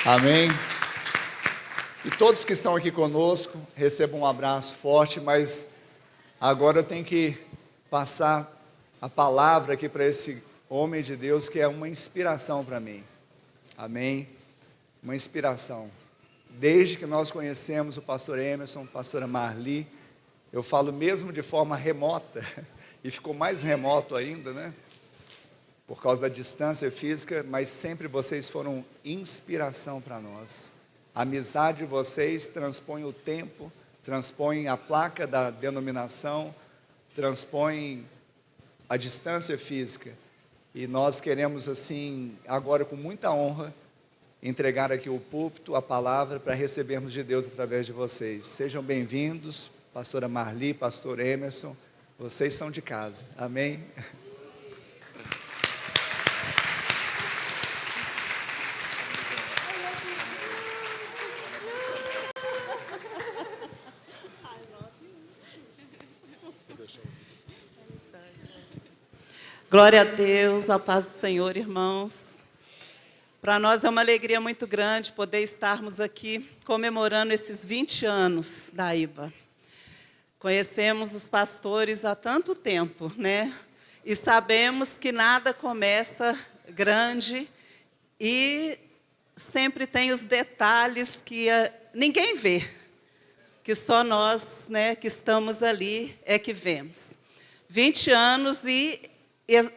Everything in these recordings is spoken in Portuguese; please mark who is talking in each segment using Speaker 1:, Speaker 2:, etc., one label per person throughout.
Speaker 1: Amém. E todos que estão aqui conosco, recebam um abraço forte, mas agora eu tenho que passar a palavra aqui para esse homem de Deus que é uma inspiração para mim. Amém. Uma inspiração. Desde que nós conhecemos o pastor Emerson, a pastora Marli, eu falo mesmo de forma remota, e ficou mais remoto ainda, né? Por causa da distância física, mas sempre vocês foram inspiração para nós. A amizade de vocês transpõe o tempo, transpõe a placa da denominação, transpõe a distância física. E nós queremos, assim, agora com muita honra, entregar aqui o púlpito, a palavra, para recebermos de Deus através de vocês. Sejam bem-vindos, pastora Marli, pastor Emerson, vocês são de casa, amém?
Speaker 2: Glória a Deus, a paz do Senhor, irmãos. Para nós é uma alegria muito grande poder estarmos aqui comemorando esses 20 anos da IBA. Conhecemos os pastores há tanto tempo, né? E sabemos que nada começa grande e sempre tem os detalhes que ninguém vê, que só nós, né, que estamos ali é que vemos. 20 anos e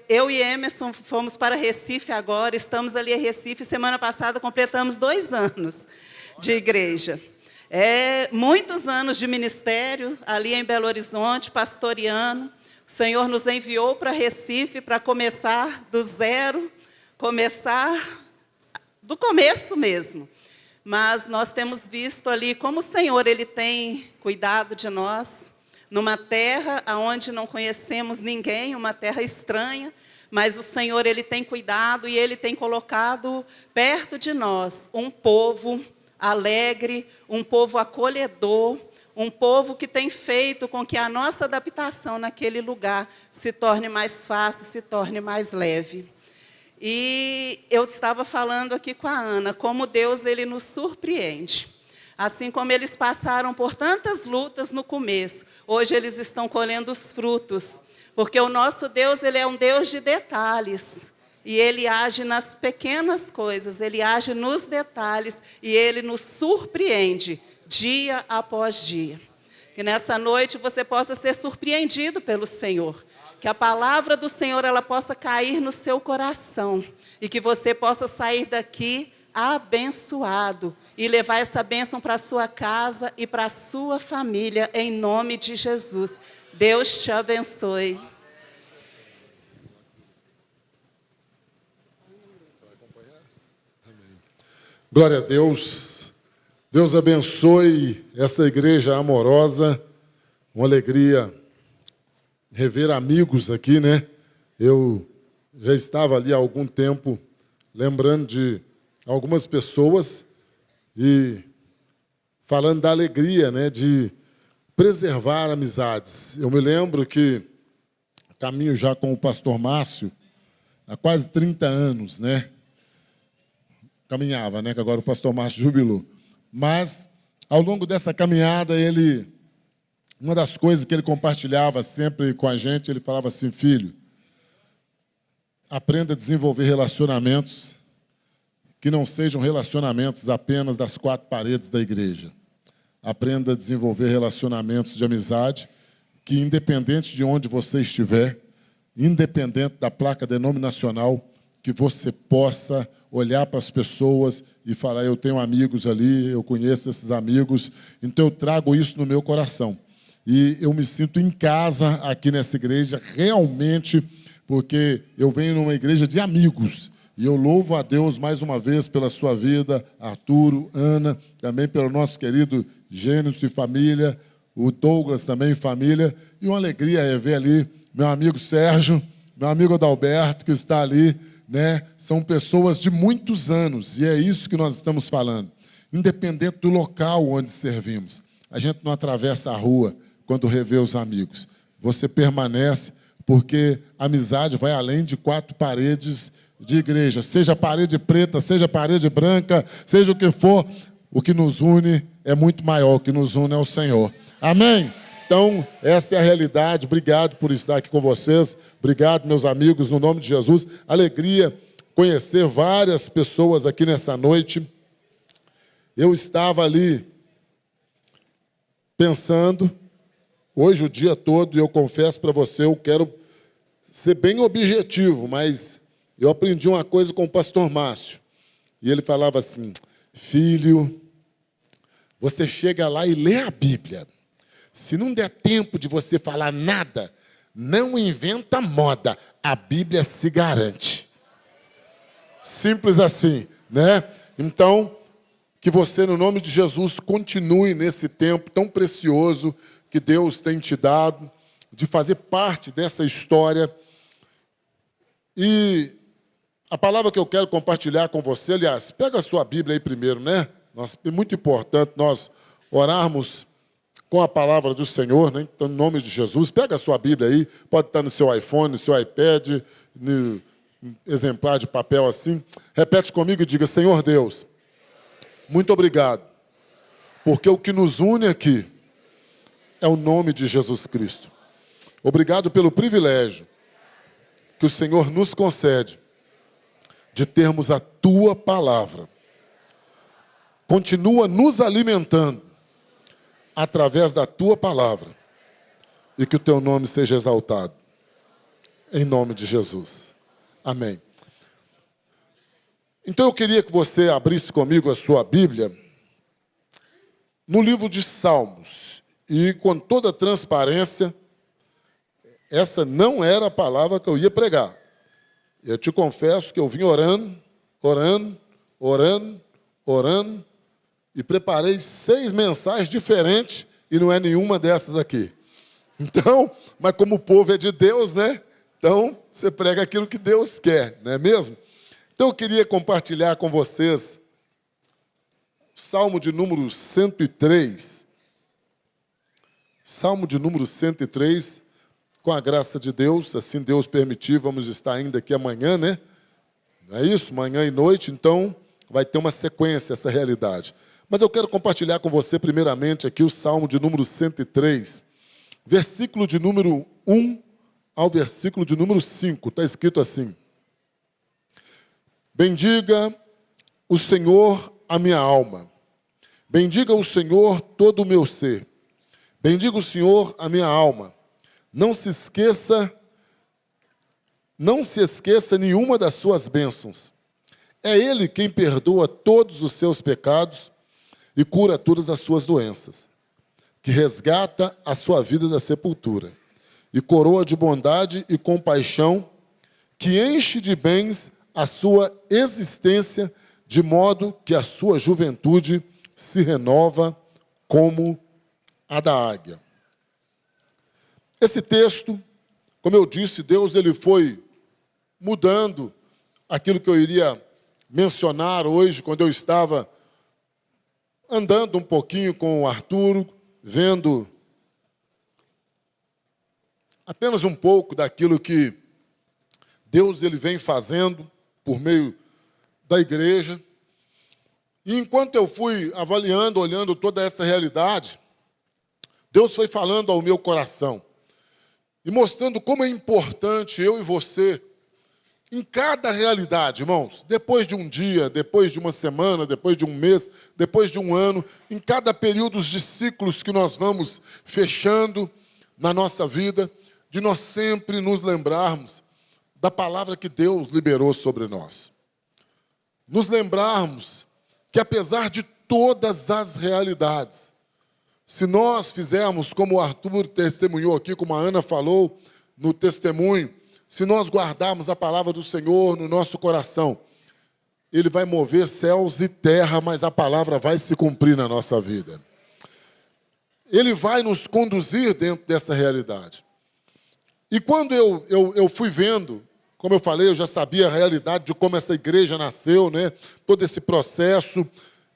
Speaker 2: eu e Emerson fomos para Recife agora, estamos ali em Recife, semana passada completamos 2 anos de igreja. Muitos anos de ministério, ali em Belo Horizonte, pastoreando. O Senhor nos enviou para Recife para começar do zero, começar do começo mesmo. Mas nós temos visto ali como o Senhor Ele tem cuidado de nós, numa terra onde não conhecemos ninguém, uma terra estranha, mas o Senhor Ele tem cuidado e Ele tem colocado perto de nós um povo alegre, um povo acolhedor, um povo que tem feito com que a nossa adaptação naquele lugar se torne mais fácil, se torne mais leve. E eu estava falando aqui com a Ana, como Deus Ele nos surpreende. Assim como eles passaram por tantas lutas no começo, hoje eles estão colhendo os frutos. Porque o nosso Deus, Ele é um Deus de detalhes. E Ele age nas pequenas coisas, Ele age nos detalhes e Ele nos surpreende dia após dia. Que nessa noite você possa ser surpreendido pelo Senhor. Que a palavra do Senhor ela possa cair no seu coração. E que você possa sair daqui abençoado. E levar essa bênção para a sua casa e para a sua família, em nome de Jesus. Deus te abençoe.
Speaker 3: Glória a Deus. Deus abençoe essa igreja amorosa. Uma alegria rever amigos aqui, né? Eu já estava ali há algum tempo lembrando de algumas pessoas e falando da alegria, né, de preservar amizades. Eu me lembro que caminho já com o pastor Márcio há quase 30 anos, né? Caminhava, né, que agora o pastor Márcio jubilou. Mas ao longo dessa caminhada, uma das coisas que ele compartilhava sempre com a gente, ele falava assim: filho, aprenda a desenvolver relacionamentos que não sejam relacionamentos apenas das 4 paredes da igreja. Aprenda a desenvolver relacionamentos de amizade que, independente de onde você estiver, independente da placa denominacional, que você possa olhar para as pessoas e falar: eu tenho amigos ali, eu conheço esses amigos, então eu trago isso no meu coração. E eu me sinto em casa aqui nessa igreja, realmente, porque eu venho numa igreja de amigos. E eu louvo a Deus mais uma vez pela sua vida, Arturo, Ana, também pelo nosso querido Gênesis e família, o Douglas também família. E uma alegria é ver ali meu amigo Sérgio, meu amigo Adalberto, que está ali, né? São pessoas de muitos anos, e é isso que nós estamos falando. Independente do local onde servimos, a gente não atravessa a rua quando revê os amigos. Você permanece, porque a amizade vai além de 4 paredes de igreja, seja parede preta, seja parede branca, seja o que for, o que nos une é muito maior, o que nos une é o Senhor. Amém? Então, essa é a realidade. Obrigado por estar aqui com vocês. Obrigado, meus amigos, no nome de Jesus. Alegria conhecer várias pessoas aqui nessa noite. Eu estava ali pensando, hoje o dia todo, e eu confesso para você, eu quero ser bem objetivo, mas eu aprendi uma coisa com o pastor Márcio. E ele falava assim: filho, você chega lá e lê a Bíblia. Se não der tempo de você falar nada, não inventa moda. A Bíblia se garante. Simples assim, né? Então, que você, no nome de Jesus, continue nesse tempo tão precioso que Deus tem te dado, de fazer parte dessa história. E a palavra que eu quero compartilhar com você, aliás, pega a sua Bíblia aí primeiro, né? É muito importante nós orarmos com a palavra do Senhor, né? Então, em nome de Jesus, pega a sua Bíblia aí, pode estar no seu iPhone, no seu iPad, no exemplar de papel assim. Repete comigo e diga: Senhor Deus, muito obrigado, porque o que nos une aqui é o nome de Jesus Cristo. Obrigado pelo privilégio que o Senhor nos concede de termos a Tua palavra. Continua nos alimentando através da Tua palavra, e que o Teu nome seja exaltado. Em nome de Jesus. Amém. Então eu queria que você abrisse comigo a sua Bíblia no livro de Salmos. E com toda transparência, essa não era a palavra que eu ia pregar. Eu te confesso que eu vim orando, e preparei 6 mensagens diferentes, e não é nenhuma dessas aqui. Então, mas como o povo é de Deus, né? Então, você prega aquilo que Deus quer, não é mesmo? Então, eu queria compartilhar com vocês Salmo de número 103. Salmo de número 103, com a graça de Deus, assim Deus permitir, vamos estar ainda aqui amanhã, né? Não é isso? Manhã e noite, então vai ter uma sequência essa realidade. Mas eu quero compartilhar com você, primeiramente, aqui o Salmo de número 103, versículo de número 1 ao versículo de número 5. Está escrito assim: bendiga o Senhor a minha alma, bendiga o Senhor todo o meu ser, bendiga o Senhor a minha alma, não se esqueça nenhuma das suas bênçãos. É Ele quem perdoa todos os seus pecados e cura todas as suas doenças, que resgata a sua vida da sepultura e coroa de bondade e compaixão, que enche de bens a sua existência, de modo que a sua juventude se renova como a da águia. Esse texto, como eu disse, Deus ele foi mudando aquilo que eu iria mencionar hoje, quando eu estava andando um pouquinho com o Arturo, vendo apenas um pouco daquilo que Deus ele vem fazendo por meio da igreja. E enquanto eu fui avaliando, olhando toda essa realidade, Deus foi falando ao meu coração e mostrando como é importante eu e você, em cada realidade, irmãos, depois de um dia, depois de uma semana, depois de um mês, depois de um ano, em cada período de ciclos que nós vamos fechando na nossa vida, de nós sempre nos lembrarmos da palavra que Deus liberou sobre nós. Nos lembrarmos que, apesar de todas as realidades, se nós fizermos como o Arthur testemunhou aqui, como a Ana falou no testemunho, se nós guardarmos a palavra do Senhor no nosso coração, Ele vai mover céus e terra, mas a palavra vai se cumprir na nossa vida. Ele vai nos conduzir dentro dessa realidade. E quando eu fui vendo, como eu falei, eu já sabia a realidade de como essa igreja nasceu, né? Todo esse processo,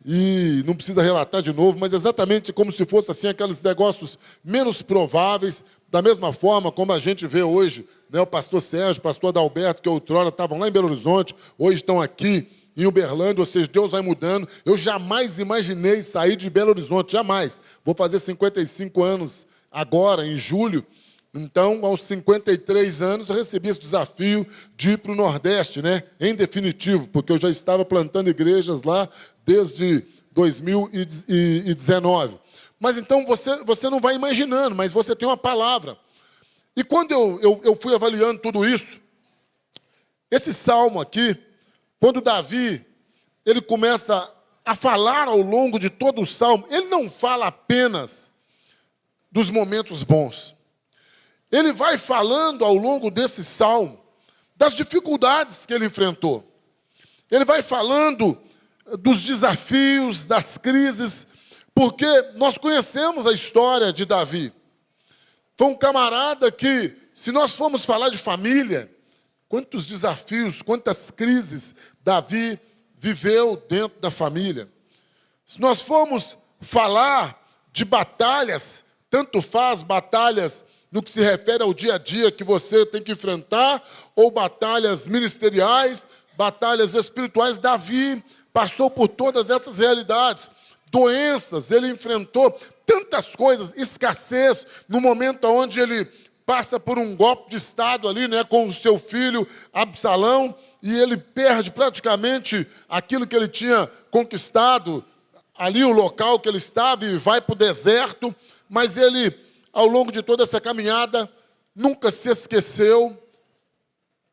Speaker 3: e não precisa relatar de novo, mas exatamente como se fosse assim, aqueles negócios menos prováveis, da mesma forma como a gente vê hoje, né, o pastor Sérgio, o pastor Adalberto, que outrora estavam lá em Belo Horizonte, hoje estão aqui em Uberlândia, ou seja, Deus vai mudando. Eu jamais imaginei sair de Belo Horizonte, jamais. Vou fazer 55 anos agora, em julho. Então, aos 53 anos, eu recebi esse desafio de ir para o Nordeste, né? Em definitivo, porque eu já estava plantando igrejas lá desde 2019. Mas então, você não vai imaginando, mas você tem uma palavra. E quando eu fui avaliando tudo isso, esse salmo aqui, quando Davi ele começa a falar ao longo de todo o salmo, ele não fala apenas dos momentos bons. Ele vai falando ao longo desse salmo das dificuldades que ele enfrentou. Ele vai falando dos desafios, das crises, porque nós conhecemos a história de Davi. Foi um camarada que, se nós formos falar de família, quantos desafios, quantas crises Davi viveu dentro da família. Se nós formos falar de batalhas, tanto faz batalhas no que se refere ao dia a dia que você tem que enfrentar, ou batalhas ministeriais, batalhas espirituais, Davi passou por todas essas realidades. Doenças, ele enfrentou tantas coisas, escassez, no momento onde ele passa por um golpe de Estado ali, né, com o seu filho Absalão, e ele perde praticamente aquilo que ele tinha conquistado, ali o local que ele estava, e vai para o deserto, mas ele, ao longo de toda essa caminhada, nunca se esqueceu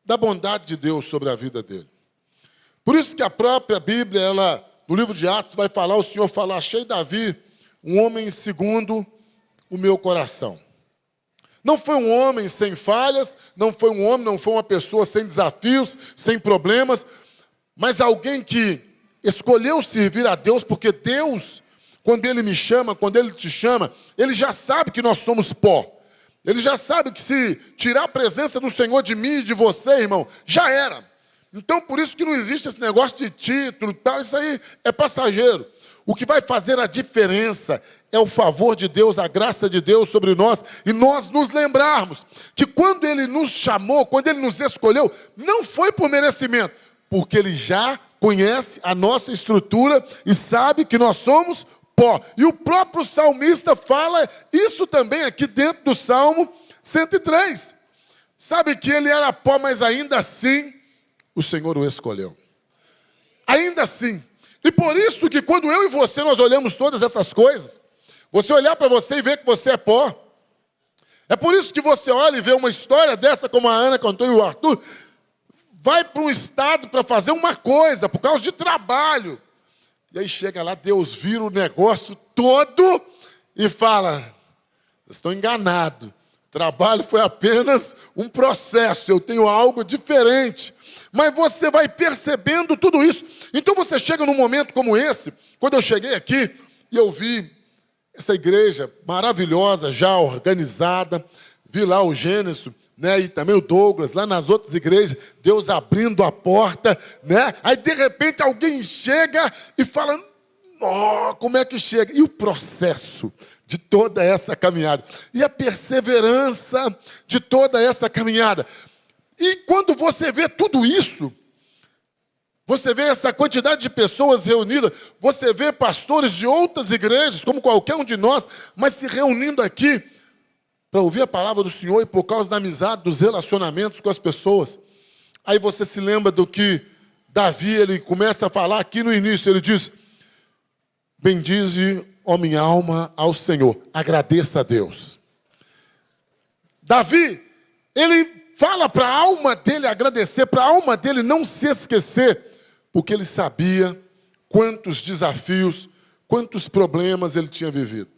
Speaker 3: da bondade de Deus sobre a vida dele. Por isso que a própria Bíblia, ela, no livro de Atos, vai falar, o Senhor fala, achei Davi, um homem segundo o meu coração. Não foi um homem sem falhas, não foi um homem, não foi uma pessoa sem desafios, sem problemas, mas alguém que escolheu servir a Deus, porque Deus, quando Ele me chama, quando Ele te chama, Ele já sabe que nós somos pó. Ele já sabe que se tirar a presença do Senhor de mim e de você, irmão, já era. Então, por isso que não existe esse negócio de título e tal, isso aí é passageiro. O que vai fazer a diferença é o favor de Deus, a graça de Deus sobre nós, e nós nos lembrarmos que quando Ele nos chamou, quando Ele nos escolheu, não foi por merecimento, porque Ele já conhece a nossa estrutura e sabe que nós somos pó. E o próprio salmista fala isso também aqui dentro do Salmo 103. Sabe que ele era pó, mas ainda assim o Senhor o escolheu. Ainda assim. E por isso que quando eu e você nós olhamos todas essas coisas, você olhar para você e ver que você é pó. É por isso que você olha e vê uma história dessa, como a Ana contou e o Arthur, vai para um estado para fazer uma coisa, por causa de trabalho. E aí chega lá, Deus vira o negócio todo e fala, vocês estão enganados. Trabalho foi apenas um processo, eu tenho algo diferente. Mas você vai percebendo tudo isso. Então você chega num momento como esse, quando eu cheguei aqui e eu vi essa igreja maravilhosa, já organizada, vi lá o Gênesis, né, e também o Douglas, lá nas outras igrejas, Deus abrindo a porta, né? Aí de repente alguém chega e fala, oh, como é que chega? E o processo de toda essa caminhada, e a perseverança de toda essa caminhada. E quando você vê tudo isso, você vê essa quantidade de pessoas reunidas, você vê pastores de outras igrejas, como qualquer um de nós, mas se reunindo aqui para ouvir a palavra do Senhor e por causa da amizade, dos relacionamentos com as pessoas. Aí você se lembra do que Davi, ele começa a falar aqui no início, ele diz, bendize, ó minha alma, ao Senhor, agradeça a Deus. Davi, ele fala para a alma dele agradecer, para a alma dele não se esquecer, porque ele sabia quantos desafios, quantos problemas ele tinha vivido.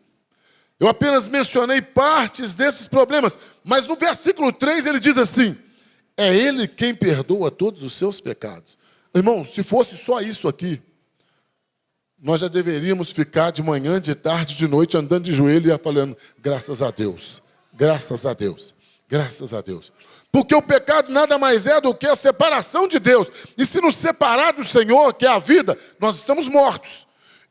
Speaker 3: Eu apenas mencionei partes desses problemas, mas no versículo 3 ele diz assim, é Ele quem perdoa todos os seus pecados. Irmão, se fosse só isso aqui, nós já deveríamos ficar de manhã, de tarde, de noite, andando de joelho e falando, graças a Deus, graças a Deus, graças a Deus. Porque o pecado nada mais é do que a separação de Deus. E se nos separar do Senhor, que é a vida, nós estamos mortos.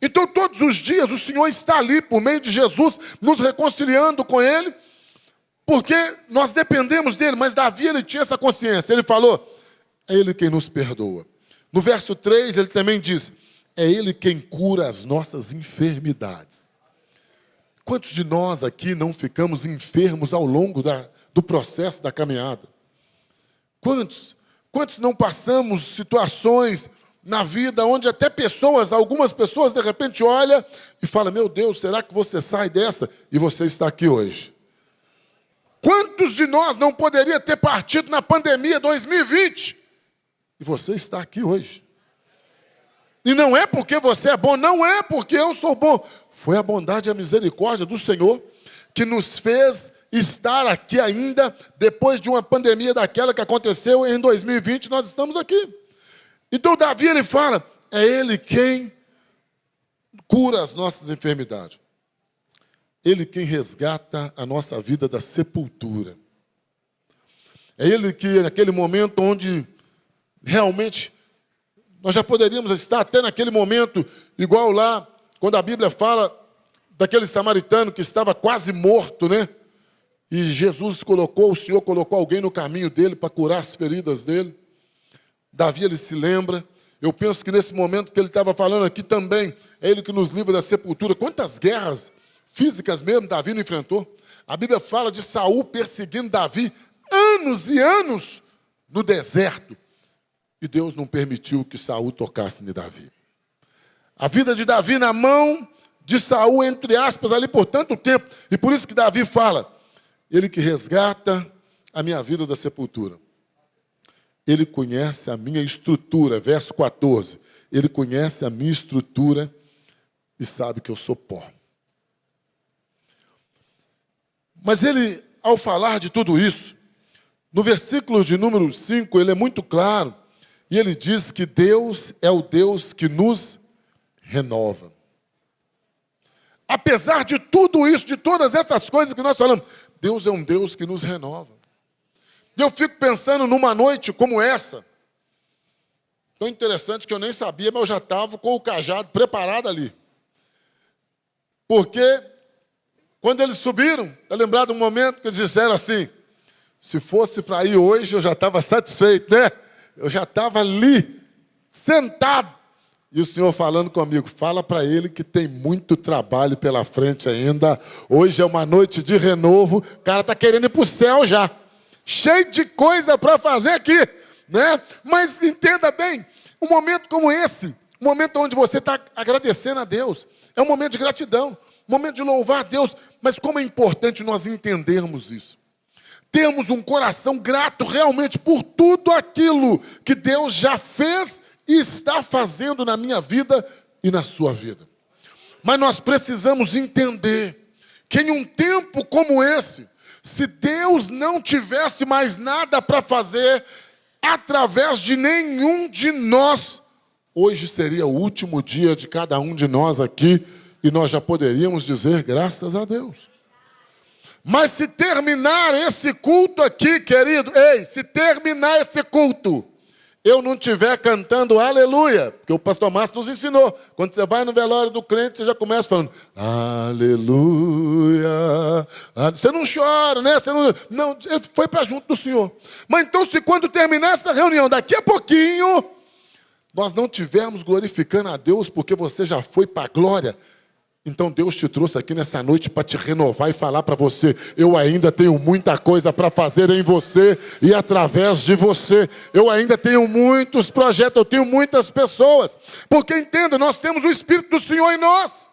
Speaker 3: Então, todos os dias, o Senhor está ali, por meio de Jesus, nos reconciliando com Ele, porque nós dependemos dEle. Mas Davi, ele tinha essa consciência. Ele falou, é Ele quem nos perdoa. No verso 3, ele também diz, é Ele quem cura as nossas enfermidades. Quantos de nós aqui não ficamos enfermos ao longo do processo da caminhada? Quantos? Quantos não passamos situações na vida onde até algumas pessoas de repente olham e falam, meu Deus, será que você sai dessa? E você está aqui hoje. Quantos de nós não poderia ter partido na pandemia 2020? E você está aqui hoje. E não é porque você é bom, não é porque eu sou bom. Foi a bondade e a misericórdia do Senhor que nos fez estar aqui ainda, depois de uma pandemia daquela que aconteceu em 2020, nós estamos aqui. Então Davi, ele fala, é Ele quem cura as nossas enfermidades. Ele quem resgata a nossa vida da sepultura. É Ele que, naquele momento onde realmente nós já poderíamos estar até naquele momento, igual lá, quando a Bíblia fala daquele samaritano que estava quase morto, né? E o Senhor colocou alguém no caminho dele para curar as feridas dele. Davi, ele se lembra. Eu penso que nesse momento que ele estava falando aqui também, é Ele que nos livra da sepultura. Quantas guerras físicas mesmo Davi não enfrentou? A Bíblia fala de Saul perseguindo Davi anos e anos no deserto. E Deus não permitiu que Saul tocasse em Davi. A vida de Davi na mão de Saul, entre aspas, ali por tanto tempo. E por isso que Davi fala, Ele que resgata a minha vida da sepultura. Ele conhece a minha estrutura, verso 14. Ele conhece a minha estrutura e sabe que eu sou pó. Mas ele, ao falar de tudo isso, no versículo de número 5, ele é muito claro, e ele diz que Deus é o Deus que nos renova. Apesar de tudo isso, de todas essas coisas que nós falamos, Deus é um Deus que nos renova. E eu fico pensando numa noite como essa, tão interessante que eu nem sabia, mas eu já estava com o cajado preparado ali. Porque quando eles subiram, está lembrado um momento que eles disseram assim, se fosse para ir hoje, eu já estava satisfeito, né? Eu já estava ali, sentado. E o Senhor falando comigo, fala para ele que tem muito trabalho pela frente ainda. Hoje é uma noite de renovo, o cara está querendo ir para o céu já. Cheio de coisa para fazer aqui, né? Mas entenda bem, um momento como esse, um momento onde você está agradecendo a Deus, é um momento de gratidão, um momento de louvar a Deus. Mas como é importante nós entendermos isso. Temos um coração grato realmente por tudo aquilo que Deus já fez e está fazendo na minha vida e na sua vida. Mas nós precisamos entender que em um tempo como esse, se Deus não tivesse mais nada para fazer através de nenhum de nós, hoje seria o último dia de cada um de nós aqui e nós já poderíamos dizer graças a Deus. Mas se terminar esse culto aqui, querido, se terminar esse culto, eu não estiver cantando aleluia, porque o pastor Márcio nos ensinou, quando você vai no velório do crente, você já começa falando aleluia, você não chora, né? Você não, foi para junto do Senhor. Mas então, se quando terminar essa reunião, daqui a pouquinho, nós não estivermos glorificando a Deus, porque você já foi para a glória, então Deus te trouxe aqui nessa noite para te renovar e falar para você, eu ainda tenho muita coisa para fazer em você e através de você. Eu ainda tenho muitos projetos, eu tenho muitas pessoas. Porque entenda, nós temos o Espírito do Senhor em nós.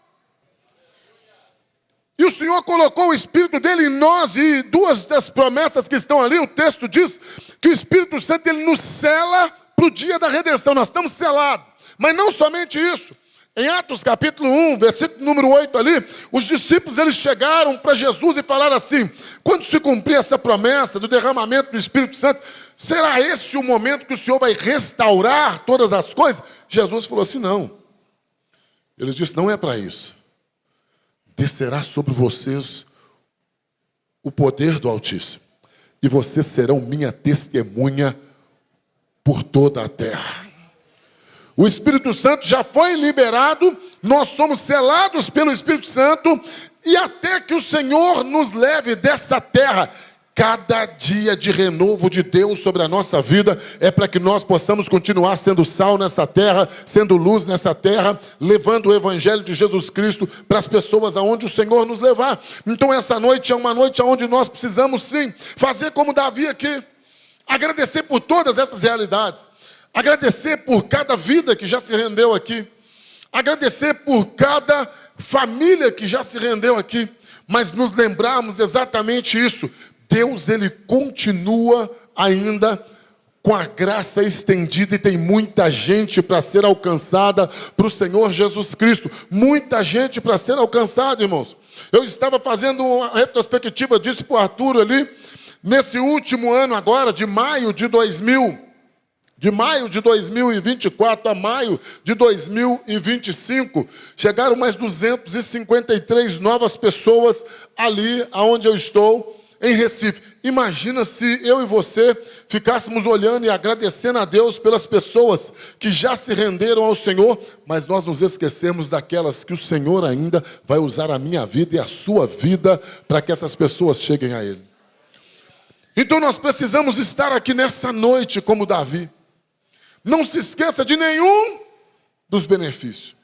Speaker 3: E o Senhor colocou o Espírito dele em nós, e duas das promessas que estão ali, o texto diz que o Espírito Santo ele nos sela para o dia da redenção. Nós estamos selados. Mas não somente isso. Em Atos capítulo 1, versículo número 8 ali, os discípulos eles chegaram para Jesus e falaram assim, quando se cumprir essa promessa do derramamento do Espírito Santo, será esse o momento que o Senhor vai restaurar todas as coisas? Jesus falou assim, não. Ele disse, não é para isso. Descerá sobre vocês o poder do Altíssimo, e vocês serão minha testemunha por toda a terra. O Espírito Santo já foi liberado nós somos selados pelo Espírito Santo, e até que o Senhor nos leve dessa terra. Cada dia de renovo de Deus sobre a nossa vida é para que nós possamos continuar sendo sal nessa terra, sendo luz nessa terra, levando o Evangelho de Jesus Cristo para as pessoas aonde o Senhor nos levar. Então essa noite é uma noite onde nós precisamos sim fazer como Davi aqui, agradecer por todas essas realidades, agradecer por cada vida que já se rendeu aqui, agradecer por cada família que já se rendeu aqui, mas nos lembrarmos exatamente isso. Deus, Ele continua ainda com a graça estendida, e tem muita gente para ser alcançada para o Senhor Jesus Cristo. Muita gente para ser alcançada, irmãos. Eu estava fazendo uma retrospectiva disso para o Arthur ali, nesse último ano agora, de maio de 2024 a maio de 2025, chegaram mais 253 novas pessoas ali onde eu estou, em Recife. Imagina se eu e você ficássemos olhando e agradecendo a Deus pelas pessoas que já se renderam ao Senhor, mas nós nos esquecemos daquelas que o Senhor ainda vai usar a minha vida e a sua vida para que essas pessoas cheguem a Ele. Então nós precisamos estar aqui nessa noite como Davi. Não se esqueça de nenhum dos benefícios,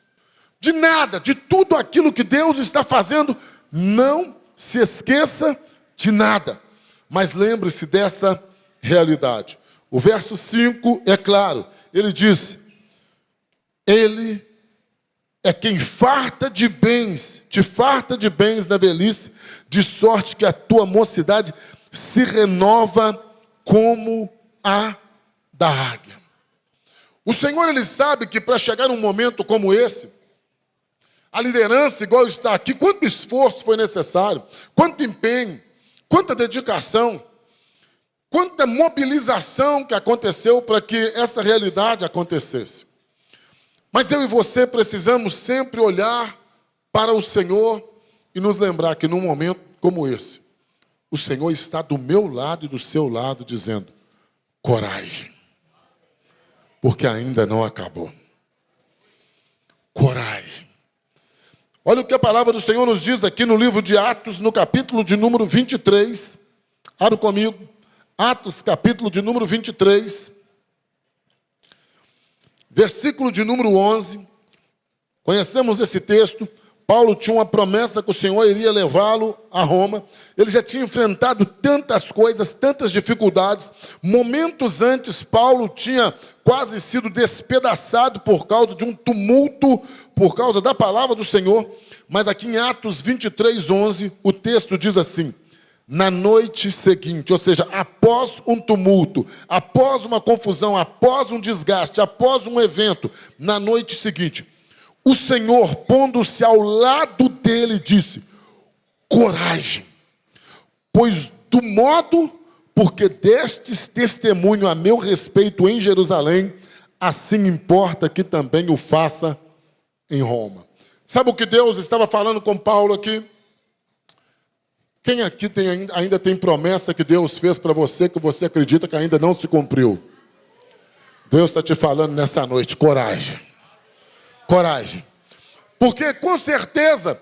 Speaker 3: de nada, de tudo aquilo que Deus está fazendo. Não se esqueça de nada, mas lembre-se dessa realidade. O verso 5 é claro, ele diz: Ele é quem farta de bens, te farta de bens na velhice, de sorte que a tua mocidade se renova como a da águia. O Senhor, Ele sabe que para chegar num momento como esse, a liderança, igual está aqui, quanto esforço foi necessário, quanto empenho, quanta dedicação, quanta mobilização que aconteceu para que essa realidade acontecesse. Mas eu e você precisamos sempre olhar para o Senhor e nos lembrar que num momento como esse, o Senhor está do meu lado e do seu lado dizendo: coragem, porque ainda não acabou. Coragem. Olha o que a palavra do Senhor nos diz aqui no livro de Atos, no capítulo de número 23. Abra comigo. Atos, capítulo de número 23. Versículo de número 11. Conhecemos esse texto. Paulo tinha uma promessa que o Senhor iria levá-lo a Roma. Ele já tinha enfrentado tantas coisas, tantas dificuldades. Momentos antes, Paulo tinha quase sido despedaçado por causa de um tumulto, por causa da palavra do Senhor. Mas aqui em Atos 23, 11, o texto diz assim: na noite seguinte, ou seja, após um tumulto, após uma confusão, após um desgaste, após um evento, na noite seguinte, o Senhor, pondo-se ao lado dele, disse: coragem, pois do modo porque destes testemunho a meu respeito em Jerusalém, assim importa que também o faça em Roma. Sabe o que Deus estava falando com Paulo aqui? Quem aqui ainda tem promessa que Deus fez para você, que você acredita que ainda não se cumpriu? Deus está te falando nessa noite: coragem. Coragem. Porque com certeza,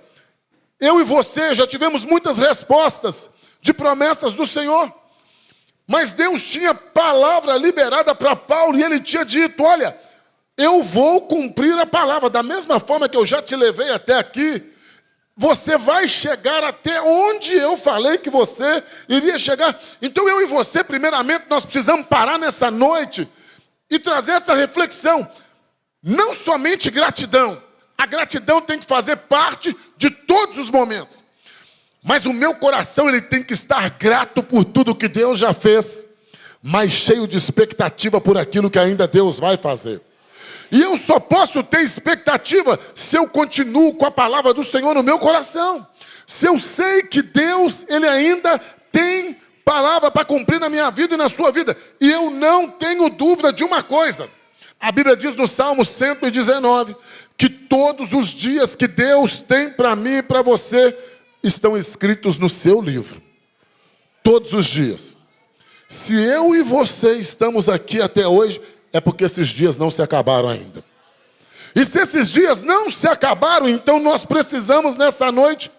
Speaker 3: eu e você já tivemos muitas respostas de promessas do Senhor. Mas Deus tinha palavra liberada para Paulo, e ele tinha dito: olha, eu vou cumprir a palavra. Da mesma forma que eu já te levei até aqui, você vai chegar até onde eu falei que você iria chegar. Então eu e você, primeiramente, nós precisamos parar nessa noite e trazer essa reflexão. Não somente gratidão. A gratidão tem que fazer parte de todos os momentos. Mas o meu coração, ele tem que estar grato por tudo que Deus já fez, mas cheio de expectativa por aquilo que ainda Deus vai fazer. E eu só posso ter expectativa se eu continuo com a palavra do Senhor no meu coração. Se eu sei que Deus, Ele ainda tem palavra para cumprir na minha vida e na sua vida. E eu não tenho dúvida de uma coisa. A Bíblia diz no Salmo 119, que todos os dias que Deus tem para mim e para você, estão escritos no seu livro. Todos os dias. Se eu e você estamos aqui até hoje, é porque esses dias não se acabaram ainda. E se esses dias não se acabaram, então nós precisamos nessa noite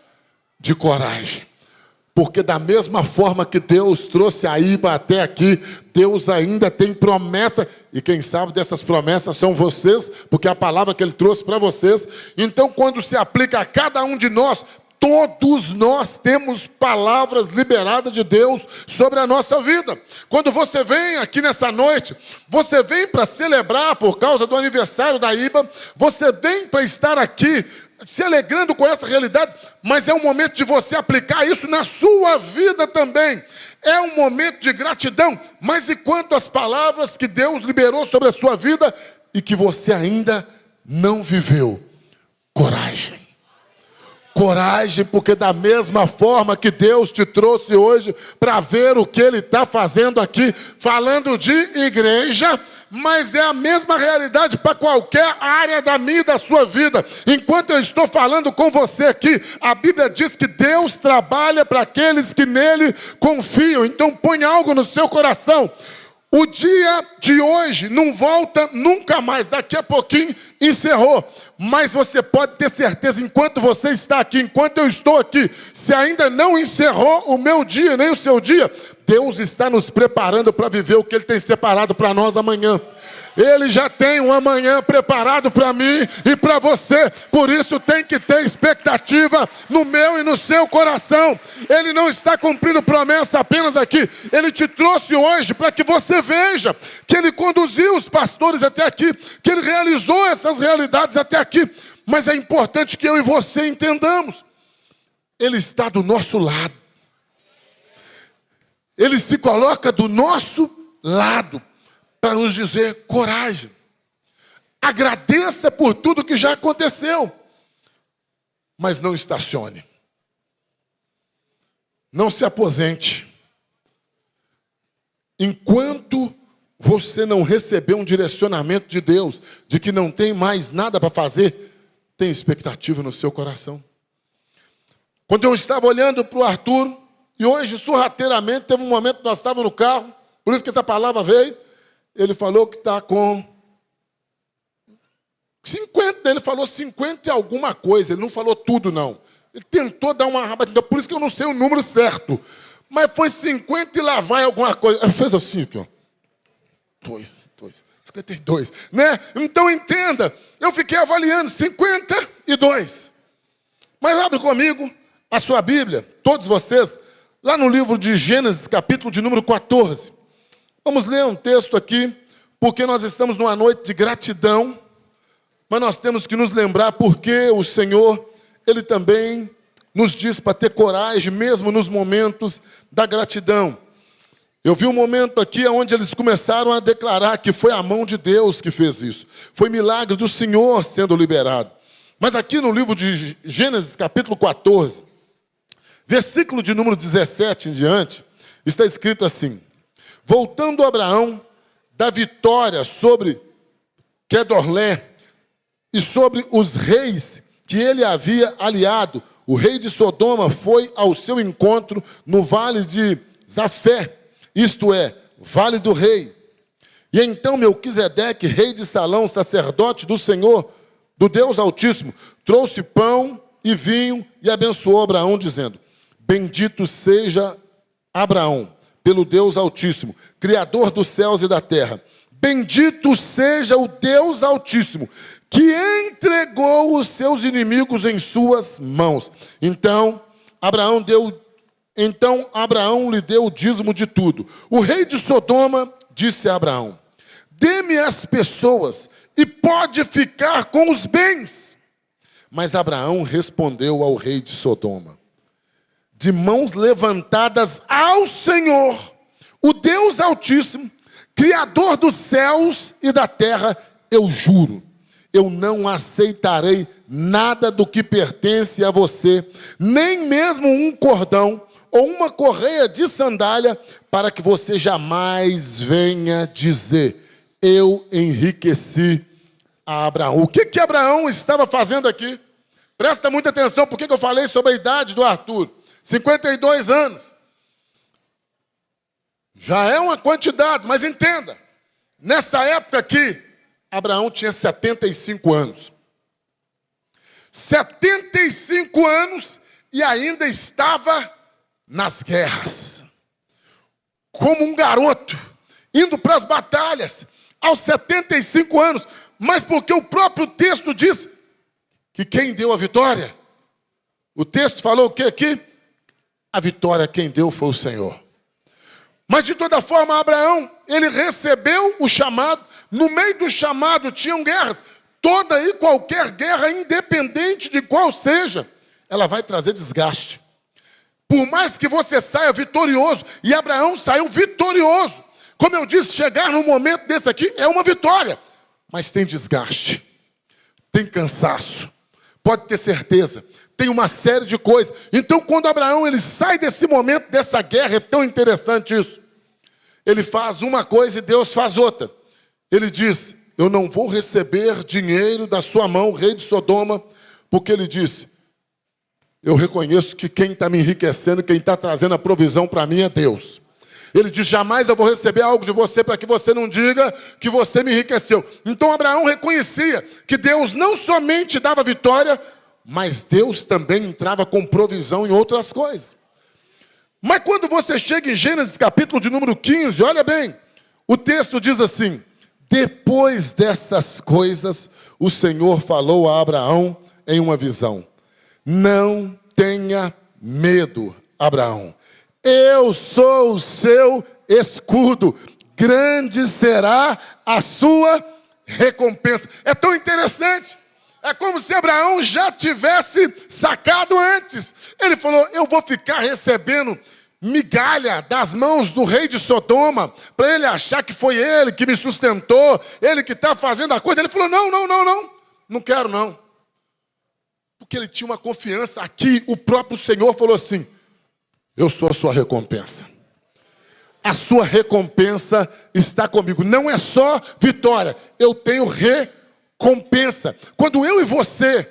Speaker 3: de coragem. Porque da mesma forma que Deus trouxe a Iba até aqui, Deus ainda tem promessa, e quem sabe dessas promessas são vocês, porque é a palavra que Ele trouxe para vocês. Então, quando se aplica a cada um de nós, todos nós temos palavras liberadas de Deus sobre a nossa vida. Quando você vem aqui nessa noite, você vem para celebrar por causa do aniversário da Iba, você vem para estar aqui se alegrando com essa realidade, mas é um momento de você aplicar isso na sua vida também. É um momento de gratidão, mas e quanto às palavras que Deus liberou sobre a sua vida e que você ainda não viveu? Coragem. Coragem, porque da mesma forma que Deus te trouxe hoje para ver o que Ele está fazendo aqui, falando de igreja, mas é a mesma realidade para qualquer área da minha e da sua vida. Enquanto eu estou falando com você aqui, a Bíblia diz que Deus trabalha para aqueles que nele confiam. Então põe algo no seu coração. O dia de hoje não volta nunca mais, daqui a pouquinho encerrou. Mas você pode ter certeza, enquanto você está aqui, enquanto eu estou aqui, se ainda não encerrou o meu dia, nem o seu dia, Deus está nos preparando para viver o que Ele tem separado para nós amanhã. Ele já tem um amanhã preparado para mim e para você. Por isso tem que ter expectativa no meu e no seu coração. Ele não está cumprindo promessa apenas aqui. Ele te trouxe hoje para que você veja que Ele conduziu os pastores até aqui, que Ele realizou essas realidades até aqui. Mas é importante que eu e você entendamos. Ele está do nosso lado. Ele se coloca do nosso lado para nos dizer coragem. Agradeça por tudo que já aconteceu, mas não estacione. Não se aposente. Enquanto você não receber um direcionamento de Deus, de que não tem mais nada para fazer, tem expectativa no seu coração. Quando eu estava olhando para o Arthur, e hoje, sorrateiramente, teve um momento que nós estávamos no carro, por isso que essa palavra veio, ele falou que está com 50, ele falou 50 e alguma coisa, ele não falou tudo não. Ele tentou dar uma rabadinha, por isso que eu não sei o número certo, mas foi 50 e lá vai alguma coisa. Ele fez assim, aqui, ó. 52, né? Então entenda, eu fiquei avaliando 52. Mas abre comigo a sua Bíblia, todos vocês, lá no livro de Gênesis, capítulo de número 14. Vamos ler um texto aqui, porque nós estamos numa noite de gratidão, mas nós temos que nos lembrar porque o Senhor, Ele também nos diz para ter coragem, mesmo nos momentos da gratidão. Eu vi um momento aqui onde eles começaram a declarar que foi a mão de Deus que fez isso. Foi milagre do Senhor sendo liberado. Mas aqui no livro de Gênesis, capítulo 14, versículo de número 17 em diante, está escrito assim: voltando Abraão da vitória sobre Quedorlé e sobre os reis que ele havia aliado, o rei de Sodoma foi ao seu encontro no vale de Zafé, isto é, vale do rei. E então Melquisedeque, rei de Salão, sacerdote do Senhor, do Deus Altíssimo, trouxe pão e vinho e abençoou Abraão, dizendo: bendito seja Abraão, pelo Deus Altíssimo, Criador dos céus e da terra. Bendito seja o Deus Altíssimo, que entregou os seus inimigos em suas mãos. Então Abraão lhe deu o dízimo de tudo. O rei de Sodoma disse a Abraão: dê-me as pessoas e pode ficar com os bens. Mas Abraão respondeu ao rei de Sodoma: de mãos levantadas ao Senhor, o Deus Altíssimo, Criador dos céus e da terra, eu juro, eu não aceitarei nada do que pertence a você, nem mesmo um cordão ou uma correia de sandália, para que você jamais venha dizer: eu enriqueci a Abraão. O que Abraão estava fazendo aqui? Presta muita atenção, porque eu falei sobre a idade do Arthur. 52 anos. Já é uma quantidade, mas entenda, nessa época aqui, Abraão tinha 75 anos. 75 anos e ainda estava nas guerras. Como um garoto, indo para as batalhas, aos 75 anos. Mas porque o próprio texto diz que quem deu a vitória? O texto falou o que aqui? A vitória quem deu foi o Senhor. Mas de toda forma, Abraão, ele recebeu o chamado. No meio do chamado tinham guerras. Toda e qualquer guerra, independente de qual seja, ela vai trazer desgaste. Por mais que você saia vitorioso, e Abraão saiu vitorioso. Como eu disse, chegar num momento desse aqui é uma vitória. Mas tem desgaste, tem cansaço, pode ter certeza, tem uma série de coisas. Então, quando Abraão ele sai desse momento, dessa guerra, é tão interessante isso. Ele faz uma coisa e Deus faz outra. Ele diz, eu não vou receber dinheiro da sua mão, rei de Sodoma, porque ele disse, eu reconheço que quem está me enriquecendo, quem está trazendo a provisão para mim é Deus. Ele diz, jamais eu vou receber algo de você para que você não diga que você me enriqueceu. Então Abraão reconhecia que Deus não somente dava vitória, mas Deus também entrava com provisão em outras coisas. Mas quando você chega em Gênesis capítulo de número 15, olha bem, o texto diz assim, depois dessas coisas, o Senhor falou a Abraão em uma visão. Não tenha medo, Abraão. Eu sou o seu escudo. Grande será a sua recompensa. É tão interessante. É como se Abraão já tivesse sacado antes. Ele falou, eu vou ficar recebendo migalha das mãos do rei de Sodoma, para ele achar que foi ele que me sustentou, ele que está fazendo a coisa. Ele falou, não quero não. Porque ele tinha uma confiança aqui, o próprio Senhor falou assim, eu sou a sua recompensa. A sua recompensa está comigo. Não é só vitória, eu tenho recompensa. Quando eu e você,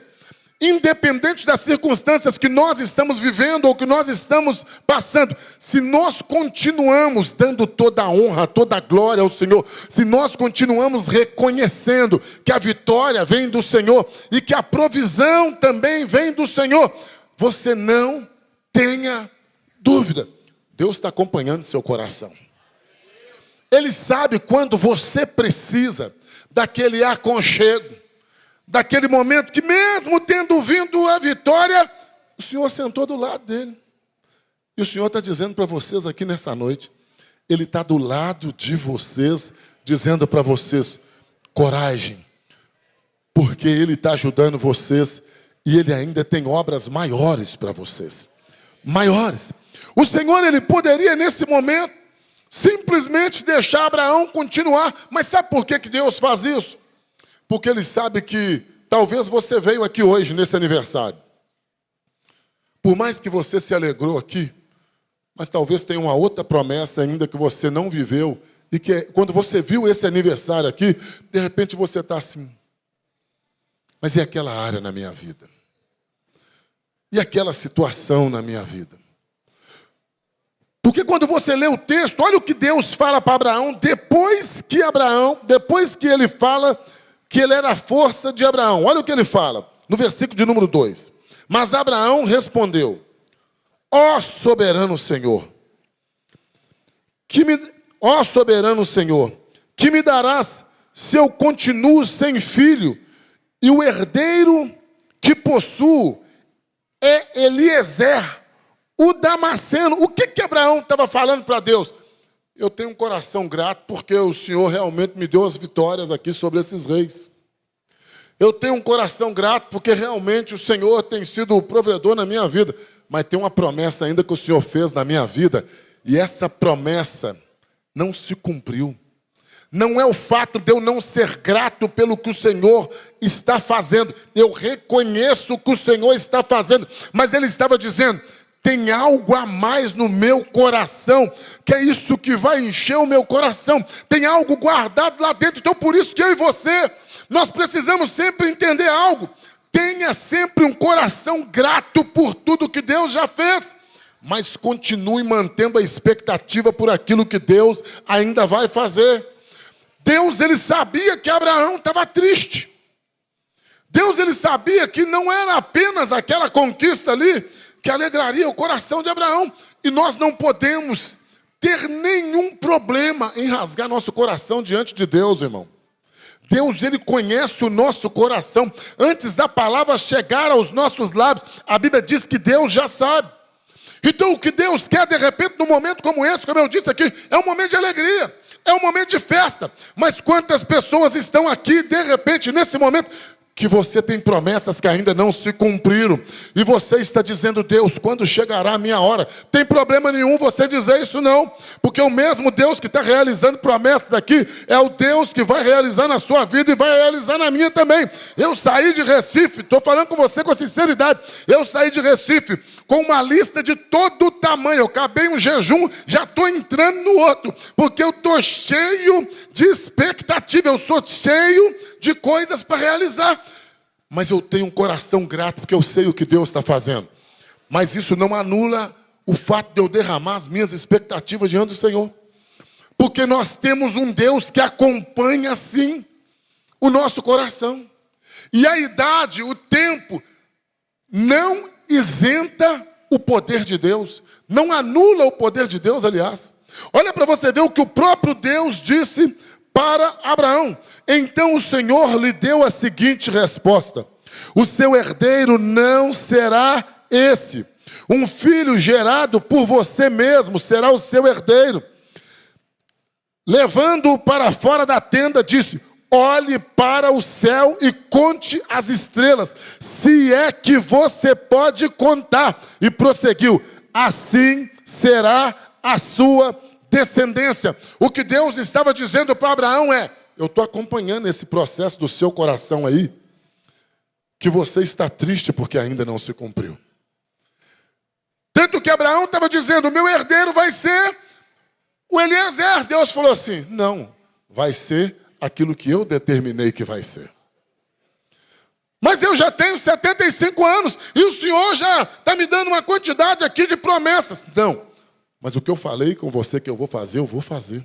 Speaker 3: independente das circunstâncias que nós estamos vivendo ou que nós estamos passando, se nós continuamos dando toda a honra, toda a glória ao Senhor, se nós continuamos reconhecendo que a vitória vem do Senhor e que a provisão também vem do Senhor, você não tenha dúvida, Deus está acompanhando seu coração. Ele sabe quando você precisa daquele aconchego, daquele momento que mesmo tendo vindo a vitória, o Senhor sentou do lado dele. E o Senhor está dizendo para vocês aqui nessa noite, Ele está do lado de vocês, dizendo para vocês, coragem, porque Ele está ajudando vocês e Ele ainda tem obras maiores para vocês. Maiores. O Senhor, Ele poderia nesse momento simplesmente deixar Abraão continuar. Mas sabe por que Deus faz isso? Porque Ele sabe que talvez você veio aqui hoje, nesse aniversário. Por mais que você se alegrou aqui, mas talvez tenha uma outra promessa ainda que você não viveu. E que quando você viu esse aniversário aqui, de repente você está assim. Mas e aquela área na minha vida? E aquela situação na minha vida? Porque quando você lê o texto, olha o que Deus fala para Abraão, depois que ele fala que ele era a força de Abraão. Olha o que ele fala, no versículo de número 2. Mas Abraão respondeu, ó soberano Senhor, que me darás se eu continuo sem filho, e o herdeiro que possuo é Eliezer, o Damasceno. O que Abraão estava falando para Deus? Eu tenho um coração grato porque o Senhor realmente me deu as vitórias aqui sobre esses reis. Eu tenho um coração grato porque realmente o Senhor tem sido o provedor na minha vida. Mas tem uma promessa ainda que o Senhor fez na minha vida. E essa promessa não se cumpriu. Não é o fato de eu não ser grato pelo que o Senhor está fazendo. Eu reconheço o que o Senhor está fazendo. Mas Ele estava dizendo, tem algo a mais no meu coração, que é isso que vai encher o meu coração. Tem algo guardado lá dentro. Então por isso que eu e você, nós precisamos sempre entender algo. Tenha sempre um coração grato por tudo que Deus já fez. Mas continue mantendo a expectativa por aquilo que Deus ainda vai fazer. Deus, ele sabia que Abraão estava triste. Deus, ele sabia que não era apenas aquela conquista ali que alegraria o coração de Abraão. E nós não podemos ter nenhum problema em rasgar nosso coração diante de Deus, irmão. Deus, ele conhece o nosso coração. Antes da palavra chegar aos nossos lábios, a Bíblia diz que Deus já sabe. Então, o que Deus quer, de repente, num momento como esse, como eu disse aqui, é um momento de alegria, é um momento de festa. Mas quantas pessoas estão aqui, de repente, nesse momento, que você tem promessas que ainda não se cumpriram, e você está dizendo: Deus, quando chegará a minha hora? Tem problema nenhum você dizer isso, não, porque o mesmo Deus que está realizando promessas aqui, é o Deus que vai realizar na sua vida e vai realizar na minha também. Eu saí de Recife, estou falando com você com sinceridade, eu saí de Recife com uma lista de todo o tamanho. Eu acabei um jejum, já estou entrando no outro, porque eu estou cheio de expectativa, eu sou cheio de coisas para realizar. Mas eu tenho um coração grato, porque eu sei o que Deus está fazendo. Mas isso não anula o fato de eu derramar as minhas expectativas diante do Senhor. Porque nós temos um Deus que acompanha, sim, o nosso coração. E a idade, o tempo, não isenta o poder de Deus. Não anula o poder de Deus, aliás. Olha para você ver o que o próprio Deus disse para Abraão. Então o Senhor lhe deu a seguinte resposta: o seu herdeiro não será esse. Um filho gerado por você mesmo será o seu herdeiro. Levando-o para fora da tenda, disse: olhe para o céu e conte as estrelas, se é que você pode contar. E prosseguiu: assim será a sua descendência. O que Deus estava dizendo para Abraão é: eu estou acompanhando esse processo do seu coração aí, que você está triste porque ainda não se cumpriu. Tanto que Abraão estava dizendo: meu herdeiro vai ser o Eliezer. Deus falou assim: não, vai ser aquilo que eu determinei que vai ser. Mas eu já tenho 75 anos e o Senhor já está me dando uma quantidade aqui de promessas. Não, mas o que eu falei com você que eu vou fazer, eu vou fazer.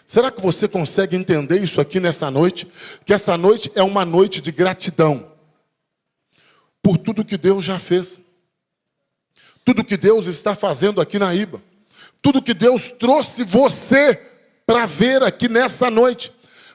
Speaker 3: Será que você consegue entender isso aqui nessa noite? Que essa noite é uma noite de gratidão por tudo que Deus já fez. Tudo que Deus está fazendo aqui na IBA. Tudo que Deus trouxe você para ver aqui nessa noite.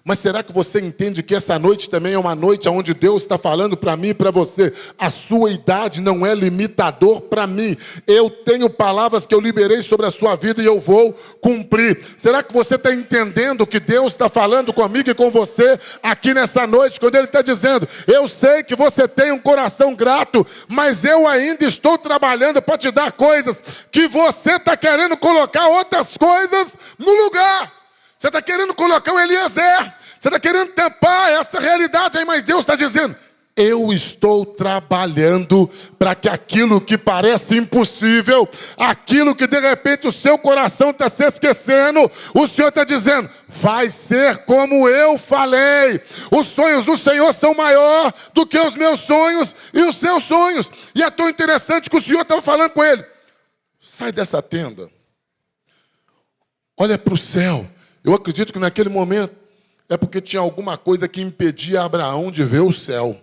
Speaker 3: Mas será que você entende que essa noite também é uma noite onde Deus está falando para mim e para você: a sua idade não é limitador para mim. Eu tenho palavras que eu liberei sobre a sua vida e eu vou cumprir. Será que você está entendendo que Deus está falando comigo e com você aqui nessa noite? Quando Ele está dizendo: eu sei que você tem um coração grato, mas eu ainda estou trabalhando para te dar coisas que você está querendo colocar outras coisas no lugar. Você está querendo colocar o Eliezer, você está querendo tampar essa realidade aí, mas Deus está dizendo: eu estou trabalhando para que aquilo que parece impossível, aquilo que de repente o seu coração está se esquecendo, o Senhor está dizendo: vai ser como eu falei. Os sonhos do Senhor são maior do que os meus sonhos e os seus sonhos. E é tão interessante que o Senhor estava falando com ele: sai dessa tenda, olha para o céu. Eu acredito que naquele momento é porque tinha alguma coisa que impedia Abraão de ver o céu.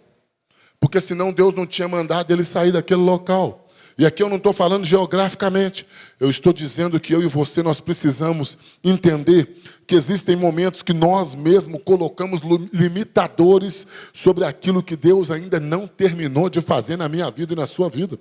Speaker 3: Porque senão Deus não tinha mandado ele sair daquele local. E aqui eu não estou falando geograficamente. Eu estou dizendo que eu e você, nós precisamos entender que existem momentos que nós mesmos colocamos limitadores sobre aquilo que Deus ainda não terminou de fazer na minha vida e na sua vida.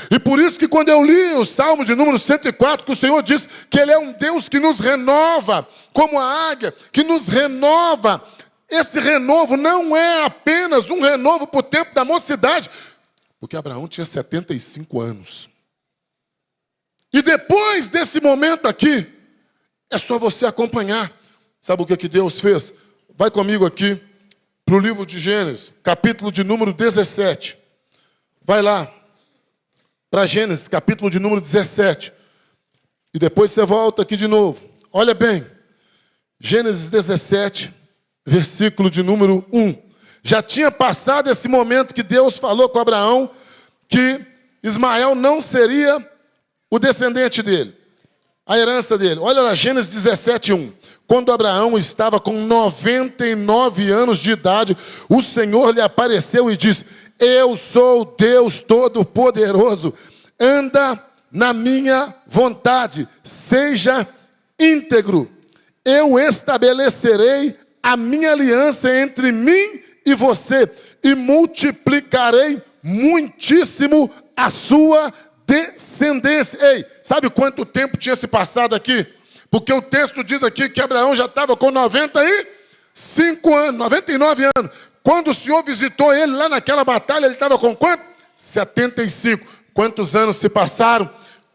Speaker 3: E por isso que quando eu li o Salmo de número 104, que o Senhor diz que Ele é um Deus que nos renova, como a águia, que nos renova. Esse renovo não é apenas um renovo para o tempo da mocidade, porque Abraão tinha 75 anos. E depois desse momento aqui, é só você acompanhar. Sabe o que Deus fez? Vai comigo aqui para o livro de Gênesis, capítulo de número 17. Vai lá. Para Gênesis, capítulo de número 17. E depois você volta aqui de novo. Olha bem. Gênesis 17, versículo de número 1. Já tinha passado esse momento que Deus falou com Abraão que Ismael não seria o descendente dele. A herança dele. Olha lá, Gênesis 17:1. Quando Abraão estava com 99 anos de idade, o Senhor lhe apareceu e disse: eu sou Deus Todo-Poderoso, anda na minha vontade, seja íntegro. Eu estabelecerei a minha aliança entre mim e você, e multiplicarei muitíssimo a sua descendência. Ei, sabe quanto tempo tinha se passado aqui? Porque o texto diz aqui que Abraão já estava com 95 anos, 99 anos. Quando o Senhor visitou ele lá naquela batalha, ele estava com quanto? 75. Quantos anos se passaram?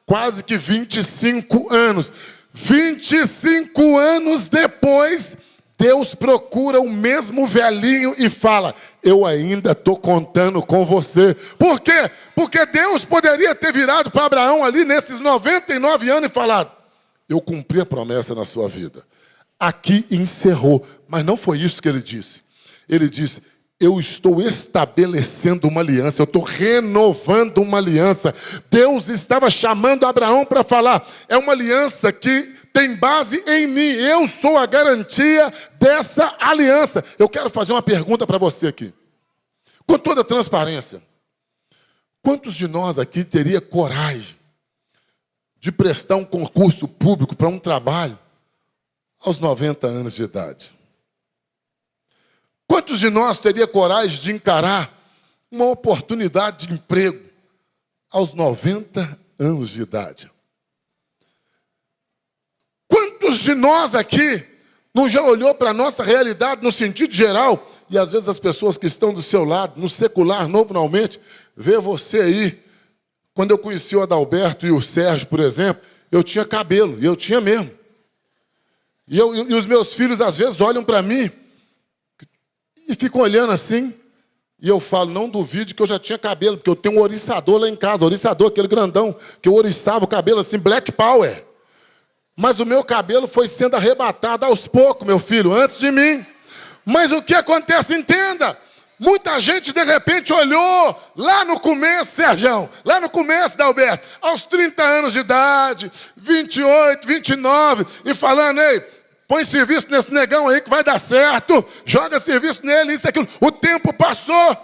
Speaker 3: Quase que 25 anos. 25 anos depois, Deus procura o mesmo velhinho e fala: eu ainda estou contando com você. Por quê? Porque Deus poderia ter virado para Abraão ali nesses 99 anos e falado: eu cumpri a promessa na sua vida. Aqui encerrou. Mas não foi isso que ele disse. Ele disse: eu estou estabelecendo uma aliança, eu estou renovando uma aliança. Deus estava chamando Abraão para falar: é uma aliança que tem base em mim, eu sou a garantia dessa aliança. Eu quero fazer uma pergunta para você aqui, com toda transparência. Quantos de nós aqui teria coragem de prestar um concurso público para um trabalho aos 90 anos de idade? Quantos de nós teria coragem de encarar uma oportunidade de emprego aos 90 anos de idade? Quantos de nós aqui não já olhou para a nossa realidade no sentido geral, e às vezes as pessoas que estão do seu lado, no secular, normalmente, vê você aí. Quando eu conheci o Adalberto e o Sérgio, por exemplo, eu tinha cabelo, e eu tinha mesmo. E os meus filhos, às vezes, olham para mim e ficam olhando assim, e eu falo: não duvide que eu já tinha cabelo, porque eu tenho um oriçador lá em casa, oriçador, aquele grandão, que eu oriçava o cabelo assim, Black Power. Mas o meu cabelo foi sendo arrebatado aos poucos, meu filho, antes de mim. Mas o que acontece, entenda, muita gente de repente olhou lá no começo, Serjão, lá no começo, Dalberto, aos 30 anos de idade, 28, 29, e falando: ei, põe serviço nesse negão aí que vai dar certo, joga serviço nele, isso, aquilo. O tempo passou,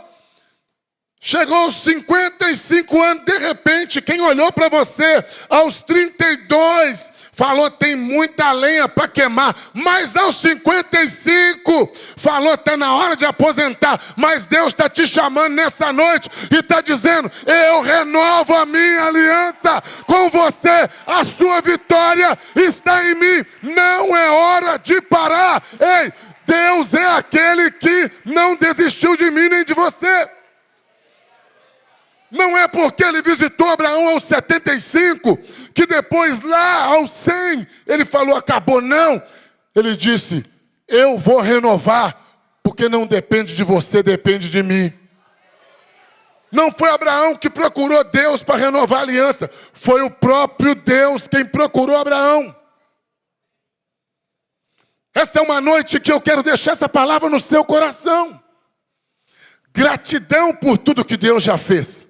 Speaker 3: chegou aos 55 anos, de repente, quem olhou para você aos 32, falou: tem muita lenha para queimar. Mas aos 55, falou: está na hora de aposentar. Mas Deus está te chamando nessa noite e está dizendo: eu renovo a minha aliança com você. A sua vitória está em mim. Não é hora de parar. Ei, Deus é aquele que não desistiu de mim nem de você. Não é porque ele visitou Abraão aos 75, que depois lá aos 100, ele falou: acabou. Não, ele disse: eu vou renovar, porque não depende de você, depende de mim. Não foi Abraão que procurou Deus para renovar a aliança, foi o próprio Deus quem procurou Abraão. Essa é uma noite que eu quero deixar essa palavra no seu coração. Gratidão por tudo que Deus já fez.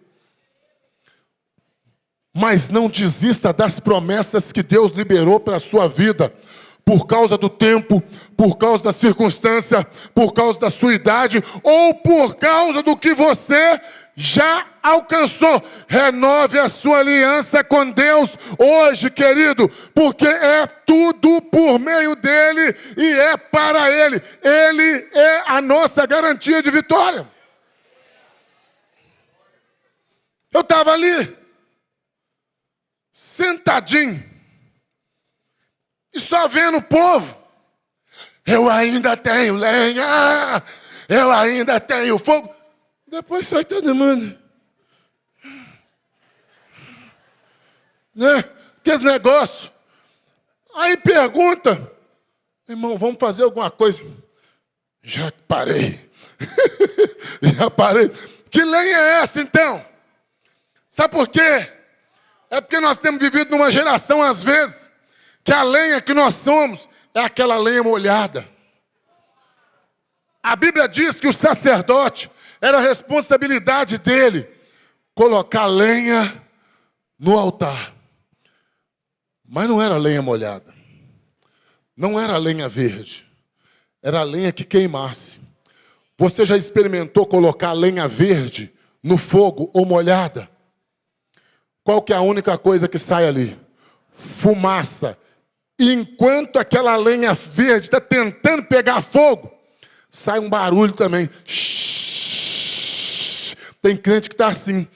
Speaker 3: Mas não desista das promessas que Deus liberou para a sua vida. Por causa do tempo, por causa da circunstância, por causa da sua idade, ou por causa do que você já alcançou. Renove a sua aliança com Deus hoje, querido, porque é tudo por meio dele e é para ele. Ele é a nossa garantia de vitória. Eu estava ali, sentadinho, e só vendo o povo. Eu ainda tenho lenha, eu ainda tenho fogo. Depois sai todo mundo, né? Que esse negócio. Aí pergunta: irmão, vamos fazer alguma coisa? Já parei. Já parei. Que lenha é essa então? Sabe por quê? É porque nós temos vivido numa geração, às vezes, que a lenha que nós somos é aquela lenha molhada. A Bíblia diz que o sacerdote, era a responsabilidade dele colocar lenha no altar. Mas não era lenha molhada. Não era lenha verde. Era lenha que queimasse. Você já experimentou colocar lenha verde no fogo ou molhada? Qual que é a única coisa que sai ali? Fumaça. E enquanto aquela lenha verde está tentando pegar fogo, sai um barulho também. Tem crente que está assim.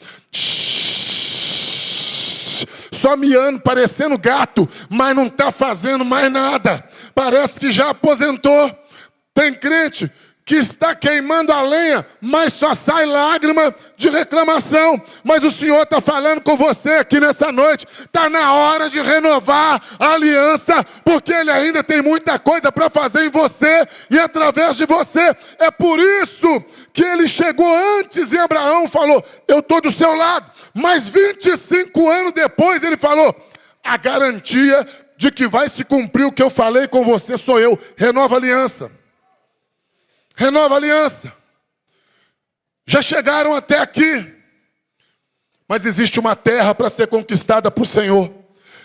Speaker 3: Só miando, parecendo gato, mas não está fazendo mais nada. Parece que já aposentou. Tem crente que está queimando a lenha, mas só sai lágrima de reclamação. Mas o Senhor está falando com você aqui nessa noite. Está na hora de renovar a aliança, porque Ele ainda tem muita coisa para fazer em você e através de você. É por isso que Ele chegou antes e Abraão falou, eu estou do seu lado. Mas 25 anos depois Ele falou, a garantia de que vai se cumprir o que eu falei com você sou eu. Renova a aliança. Renova a aliança. Já chegaram até aqui. Mas existe uma terra para ser conquistada por Senhor.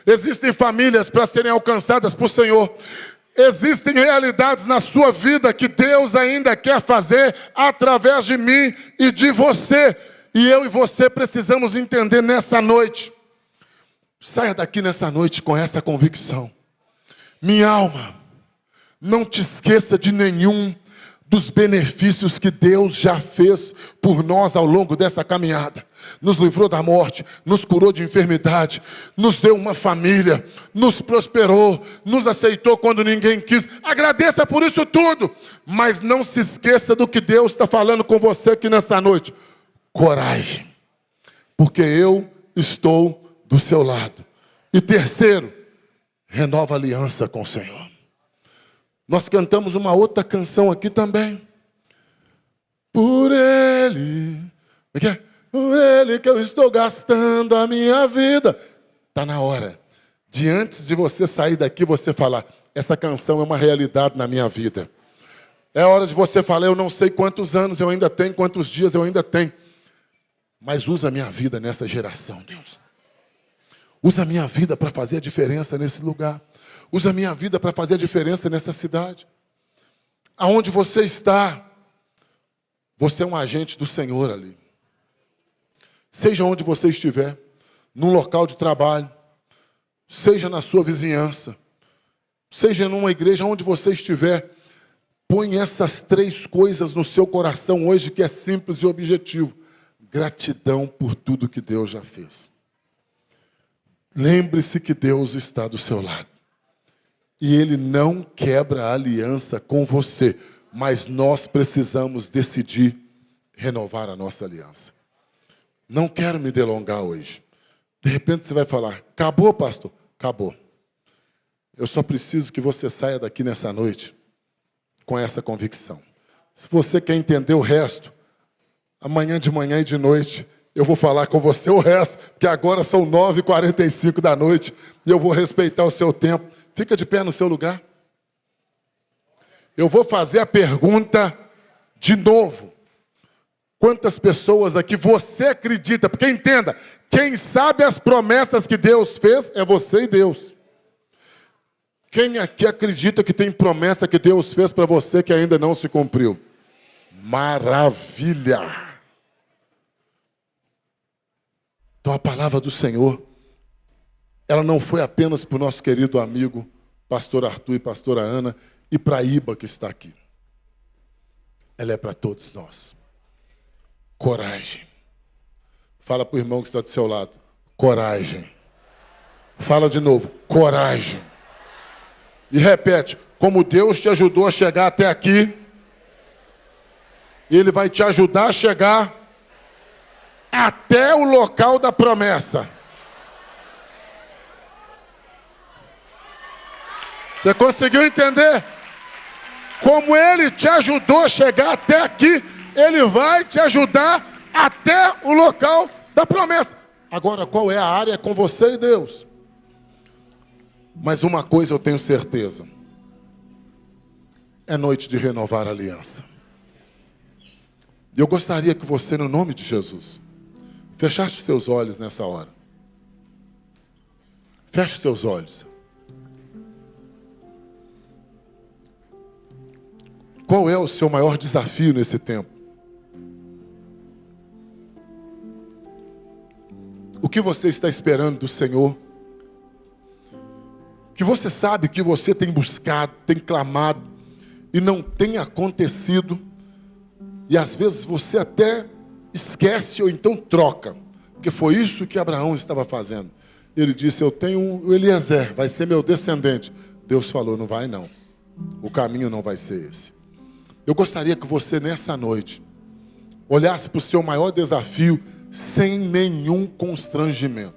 Speaker 3: Existem famílias para serem alcançadas por Senhor. Existem realidades na sua vida que Deus ainda quer fazer através de mim e de você. E eu e você precisamos entender nessa noite. Saia daqui nessa noite com essa convicção. Minha alma, não te esqueça de nenhum dos benefícios que Deus já fez por nós ao longo dessa caminhada. Nos livrou da morte, nos curou de enfermidade, nos deu uma família, nos prosperou, nos aceitou quando ninguém quis. Agradeça por isso tudo, mas não se esqueça do que Deus está falando com você aqui nessa noite. Coragem, porque eu estou do seu lado. E terceiro, renova a aliança com o Senhor. Nós cantamos uma outra canção aqui também. Por Ele, por Ele que eu estou gastando a minha vida. Está na hora de antes de você sair daqui, você falar, essa canção é uma realidade na minha vida. É hora de você falar, eu não sei quantos anos eu ainda tenho, quantos dias eu ainda tenho. Mas usa a minha vida nessa geração, Deus. Usa a minha vida para fazer a diferença nesse lugar. Usa a minha vida para fazer a diferença nessa cidade. Aonde você está, você é um agente do Senhor ali. Seja onde você estiver, num local de trabalho, seja na sua vizinhança, seja numa igreja, onde você estiver, põe essas 3 coisas no seu coração hoje, que é simples e objetivo. Gratidão por tudo que Deus já fez. Lembre-se que Deus está do seu lado. E Ele não quebra a aliança com você. Mas nós precisamos decidir renovar a nossa aliança. Não quero me delongar hoje. De repente você vai falar, acabou, pastor? Acabou. Eu só preciso que você saia daqui nessa noite com essa convicção. Se você quer entender o resto, amanhã de manhã e de noite eu vou falar com você o resto, porque agora são 9h45 da noite e eu vou respeitar o seu tempo. Fica de pé no seu lugar. Eu vou fazer a pergunta de novo. Quantas pessoas aqui você acredita? Porque entenda, quem sabe as promessas que Deus fez é você e Deus. Quem aqui acredita que tem promessa que Deus fez para você que ainda não se cumpriu? Maravilha! Então a palavra do Senhor, ela não foi apenas para o nosso querido amigo, pastor Arthur e pastora Ana, e para a Iba que está aqui. Ela é para todos nós. Coragem. Fala para o irmão que está do seu lado. Coragem. Fala de novo. Coragem. E repete. Como Deus te ajudou a chegar até aqui, Ele vai te ajudar a chegar até o local da promessa. Você conseguiu entender? Como Ele te ajudou a chegar até aqui, Ele vai te ajudar até o local da promessa. Agora, qual é a área com você e Deus? Mas uma coisa eu tenho certeza. É noite de renovar a aliança. E eu gostaria que você, no nome de Jesus, fechasse os seus olhos nessa hora. Feche seus olhos. Qual é o seu maior desafio nesse tempo? O que você está esperando do Senhor? Que você sabe que você tem buscado, tem clamado e não tem acontecido. E às vezes você até esquece ou então troca. Porque foi isso que Abraão estava fazendo. Ele disse, eu tenho o Eliezer, vai ser meu descendente. Deus falou, não vai não. O caminho não vai ser esse. Eu gostaria que você nessa noite olhasse para o seu maior desafio sem nenhum constrangimento.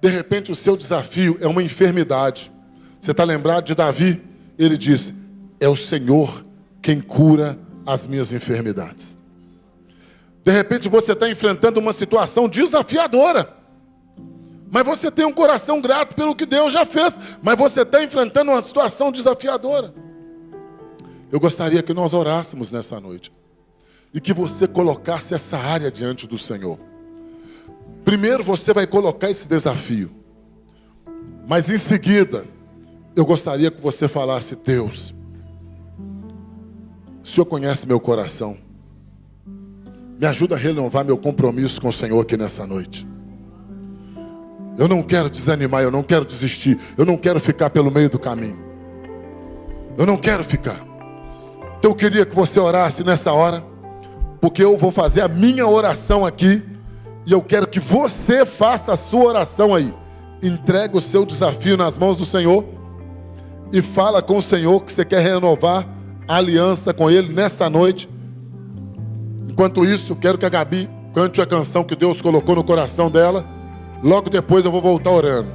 Speaker 3: De repente o seu desafio é uma enfermidade. Você está lembrado de Davi? Ele disse, é o Senhor quem cura as minhas enfermidades. De repente você está enfrentando uma situação desafiadora. Mas você tem um coração grato pelo que Deus já fez. Mas você está enfrentando uma situação desafiadora. Eu gostaria que nós orássemos nessa noite. E que você colocasse essa área diante do Senhor. Primeiro você vai colocar esse desafio. Mas em seguida, eu gostaria que você falasse, Deus, o Senhor conhece meu coração. Me ajuda a renovar meu compromisso com o Senhor aqui nessa noite. Eu não quero desanimar, eu não quero desistir. Eu não quero ficar pelo meio do caminho. Eu não quero ficar. Então eu queria que você orasse nessa hora, porque eu vou fazer a minha oração aqui, e eu quero que você faça a sua oração aí. Entrega o seu desafio nas mãos do Senhor, e fala com o Senhor que você quer renovar a aliança com Ele nessa noite. Enquanto isso, eu quero que a Gabi cante a canção que Deus colocou no coração dela. Logo depois eu vou voltar orando.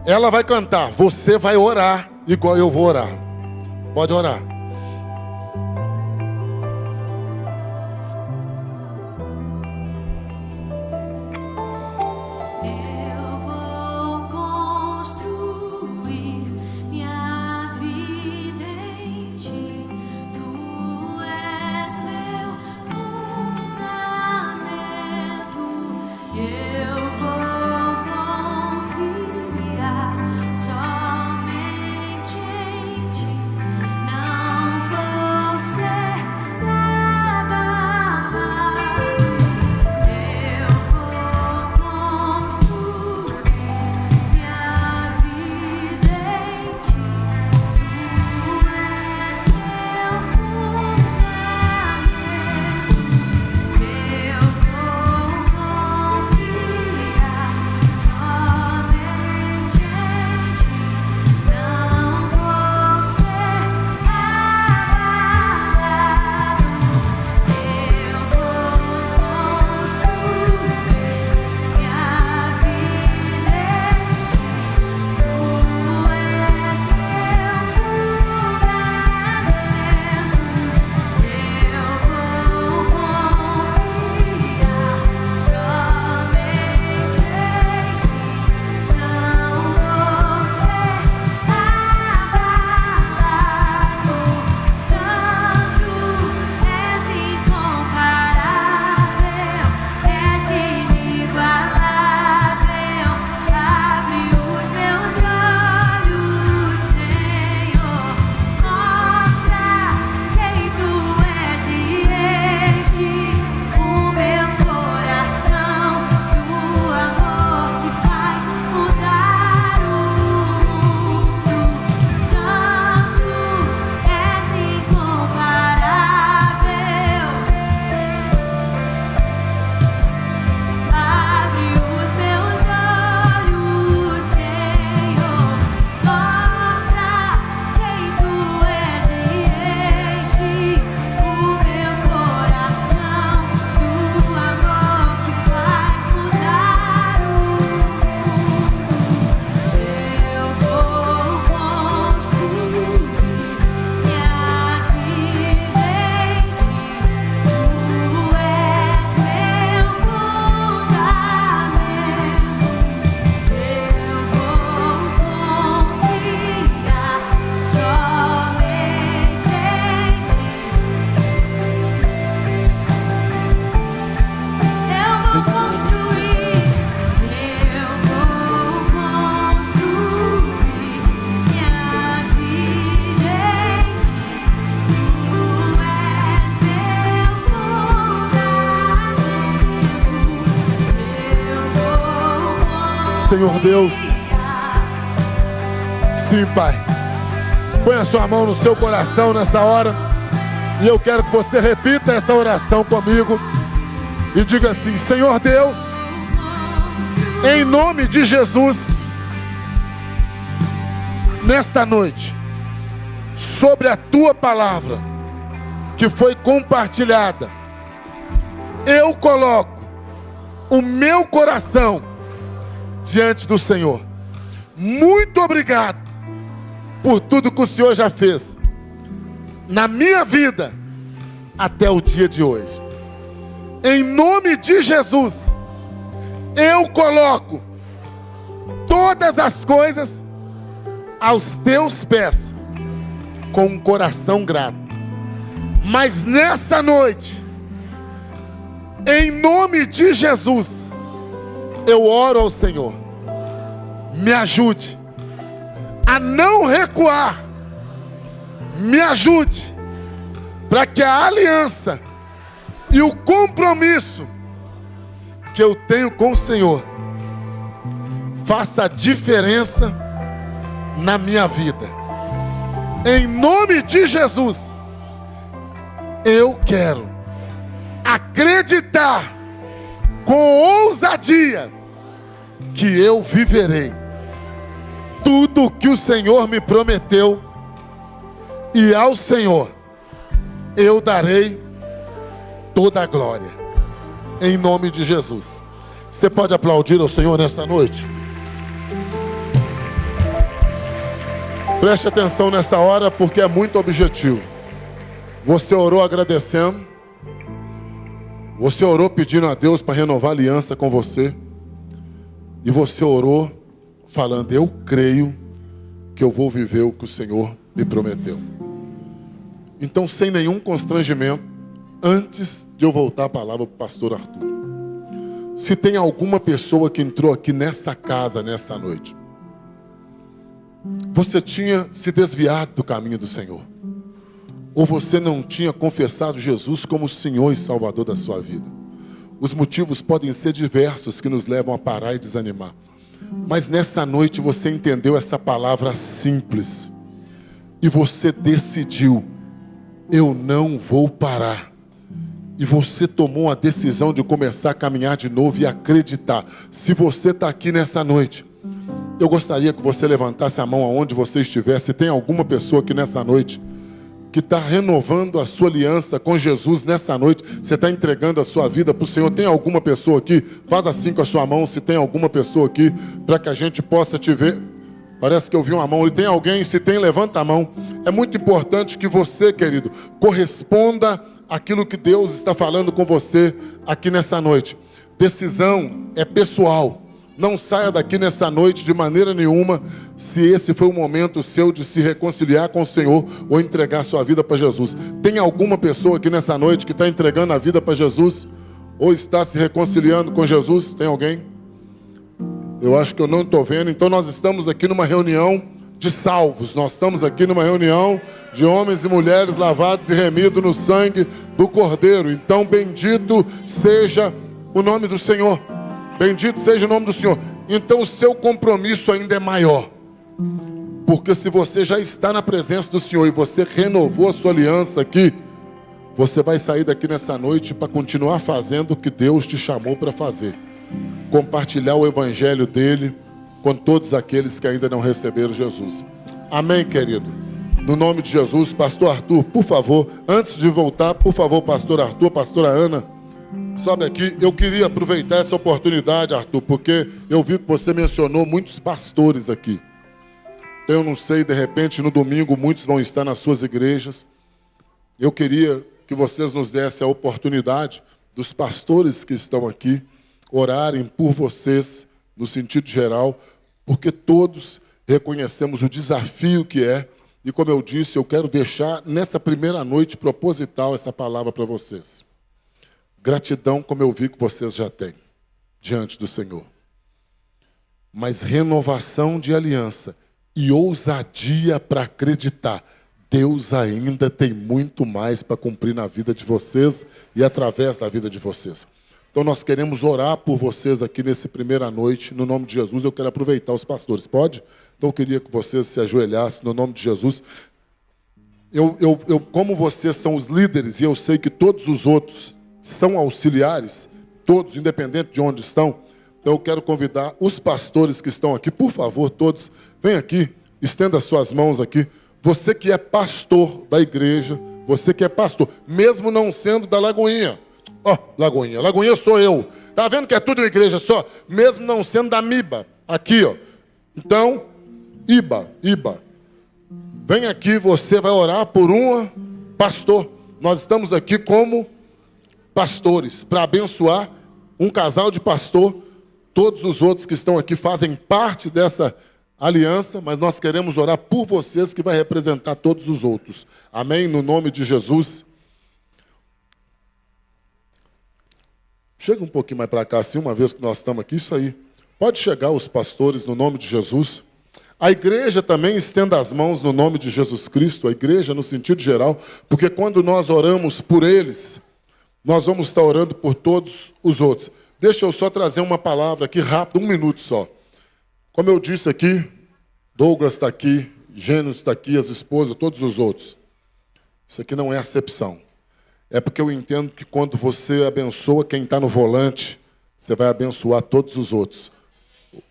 Speaker 3: Ela vai cantar, você vai orar igual eu vou orar. Pode orar.
Speaker 4: Somente em ti, não
Speaker 3: Senhor Deus. Sim, Pai. Põe a sua mão no seu coração nessa hora. E eu quero que você repita essa oração comigo. E diga assim: Senhor Deus, em nome de Jesus, nesta noite, sobre a tua palavra que foi compartilhada, eu coloco o meu coração diante do Senhor. Muito obrigado por tudo que o Senhor já fez na minha vida até o dia de hoje. Em nome de Jesus, eu coloco todas as coisas aos teus pés com um coração grato. Mas nessa noite, em nome de Jesus, eu oro ao Senhor, me ajude a não recuar, me ajude para que a aliança e o compromisso que eu tenho com o Senhor faça a diferença na minha vida. Em nome de Jesus, eu quero acreditar com ousadia que eu viverei tudo o que o Senhor me prometeu, e ao Senhor eu darei toda a glória, em nome de Jesus. Você pode aplaudir ao Senhor nesta noite? Preste atenção nessa hora, porque é muito objetivo. Você orou agradecendo, você orou pedindo a Deus para renovar a aliança com você, e você orou falando: eu creio que eu vou viver o que o Senhor me prometeu. Então, sem nenhum constrangimento, antes de eu voltar a palavra para o pastor Arthur, se tem alguma pessoa que entrou aqui nessa casa, nessa noite, você tinha se desviado do caminho do Senhor, ou você não tinha confessado Jesus como Senhor e Salvador da sua vida. Os motivos podem ser diversos que nos levam a parar e desanimar. Mas nessa noite você entendeu essa palavra simples e você decidiu: eu não vou parar. E você tomou a decisão de começar a caminhar de novo e acreditar. Se você está aqui nessa noite, eu gostaria que você levantasse a mão aonde você estiver. Se tem alguma pessoa aqui nessa noite que está renovando a sua aliança com Jesus nessa noite, você está entregando a sua vida para o Senhor. Tem alguma pessoa aqui? Faz assim com a sua mão, se tem alguma pessoa aqui, para que a gente possa te ver. Parece que eu vi uma mão. E tem alguém? Se tem, levanta a mão. É muito importante que você, querido, corresponda àquilo que Deus está falando com você aqui nessa noite. Decisão é pessoal. Não saia daqui nessa noite de maneira nenhuma se esse foi o momento seu de se reconciliar com o Senhor ou entregar sua vida para Jesus. Tem alguma pessoa aqui nessa noite que está entregando a vida para Jesus ou está se reconciliando com Jesus? Tem alguém? Eu acho que eu não estou vendo. Então nós estamos aqui numa reunião de salvos. Nós estamos aqui numa reunião de homens e mulheres lavados e remidos no sangue do Cordeiro. Então bendito seja o nome do Senhor. Bendito seja o nome do Senhor. Então o seu compromisso ainda é maior. Porque se você já está na presença do Senhor e você renovou a sua aliança aqui, você vai sair daqui nessa noite para continuar fazendo o que Deus te chamou para fazer. Compartilhar o evangelho dele com todos aqueles que ainda não receberam Jesus. Amém, querido? No nome de Jesus, pastor Arthur, por favor, antes de voltar, por favor, pastor Arthur, pastora Ana, sobe aqui. Eu queria aproveitar essa oportunidade, Arthur, porque eu vi que você mencionou muitos pastores aqui. Eu não sei, de repente no domingo muitos vão estar nas suas igrejas. Eu queria que vocês nos dessem a oportunidade dos pastores que estão aqui orarem por vocês, no sentido geral, porque todos reconhecemos o desafio que é. E como eu disse, eu quero deixar nessa primeira noite proposital essa palavra para vocês. Gratidão, como eu vi que vocês já têm, diante do Senhor. Mas renovação de aliança e ousadia para acreditar. Deus ainda tem muito mais para cumprir na vida de vocês e através da vida de vocês. Então nós queremos orar por vocês aqui nessa primeira noite, no nome de Jesus. Eu quero aproveitar os pastores, pode? Então eu queria que vocês se ajoelhassem no nome de Jesus. Como vocês são os líderes, e eu sei que todos os outros são auxiliares, todos, independente de onde estão, então eu quero convidar os pastores que estão aqui, por favor, todos, vem aqui, estenda as suas mãos aqui. Você que é pastor da igreja, você que é pastor, mesmo não sendo da Lagoinha. Ó, Lagoinha sou eu. Tá vendo que é tudo uma igreja só? Mesmo não sendo da MIBA. Aqui, ó. Então, IBA. Vem aqui, você vai orar por um pastor. Nós estamos aqui como pastores, para abençoar um casal de pastor. Todos os outros que estão aqui fazem parte dessa aliança, mas nós queremos orar por vocês, que vai representar todos os outros. Amém? No nome de Jesus. Chega um pouquinho mais para cá, assim, uma vez que nós estamos aqui, isso aí. Pode chegar os pastores no nome de Jesus. A igreja também estenda as mãos no nome de Jesus Cristo, a igreja no sentido geral, porque quando nós oramos por eles, nós vamos estar orando por todos os outros. Deixa eu só trazer uma palavra aqui rápido, 1 minuto só. Como eu disse aqui, Douglas está aqui, Gênesis está aqui, as esposas, todos os outros. Isso aqui não é acepção. É porque eu entendo que quando você abençoa quem está no volante, você vai abençoar todos os outros.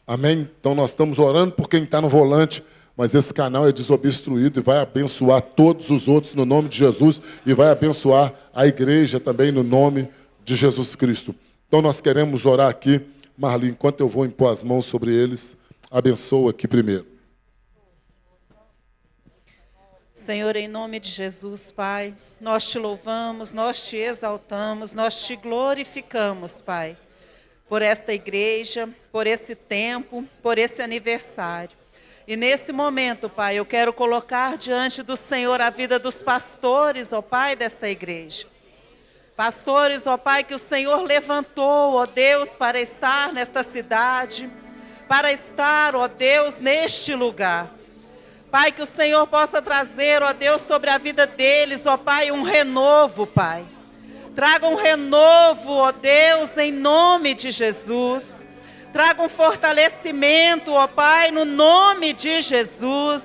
Speaker 3: Amém? Então nós estamos orando por quem está no volante, mas esse canal é desobstruído e vai abençoar todos os outros no nome de Jesus e vai abençoar a igreja também no nome de Jesus Cristo. Então nós queremos orar aqui. Marli, enquanto eu vou impor as mãos sobre eles, abençoa aqui primeiro.
Speaker 2: Senhor, em nome de Jesus, Pai, nós te louvamos, nós te exaltamos, nós te glorificamos, Pai, por esta igreja, por esse tempo, por esse aniversário. E nesse momento, Pai, eu quero colocar diante do Senhor a vida dos pastores, ó Pai, desta igreja. Pastores, ó Pai, que o Senhor levantou, ó Deus, para estar nesta cidade, para estar, ó Deus, neste lugar. Pai, que o Senhor possa trazer, ó Deus, sobre a vida deles, ó Pai, um renovo, Pai. Traga um renovo, ó Deus, em nome de Jesus. Traga um fortalecimento, ó Pai, no nome de Jesus.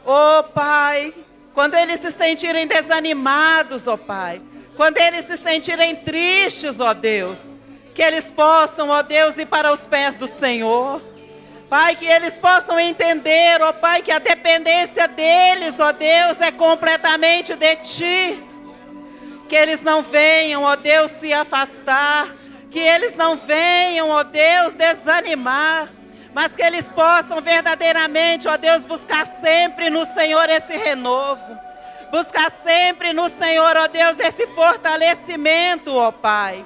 Speaker 2: Ó Pai, quando eles se sentirem desanimados, ó Pai, quando eles se sentirem tristes, ó Deus, que eles possam, ó Deus, ir para os pés do Senhor. Pai, que eles possam entender, ó Pai, que a dependência deles, ó Deus, é completamente de Ti. Que eles não venham, ó Deus, se afastar. Que eles não venham, ó Deus, desanimar. Mas que eles possam verdadeiramente, ó Deus, buscar sempre no Senhor esse renovo. Buscar sempre no Senhor, ó Deus, esse fortalecimento, ó Pai.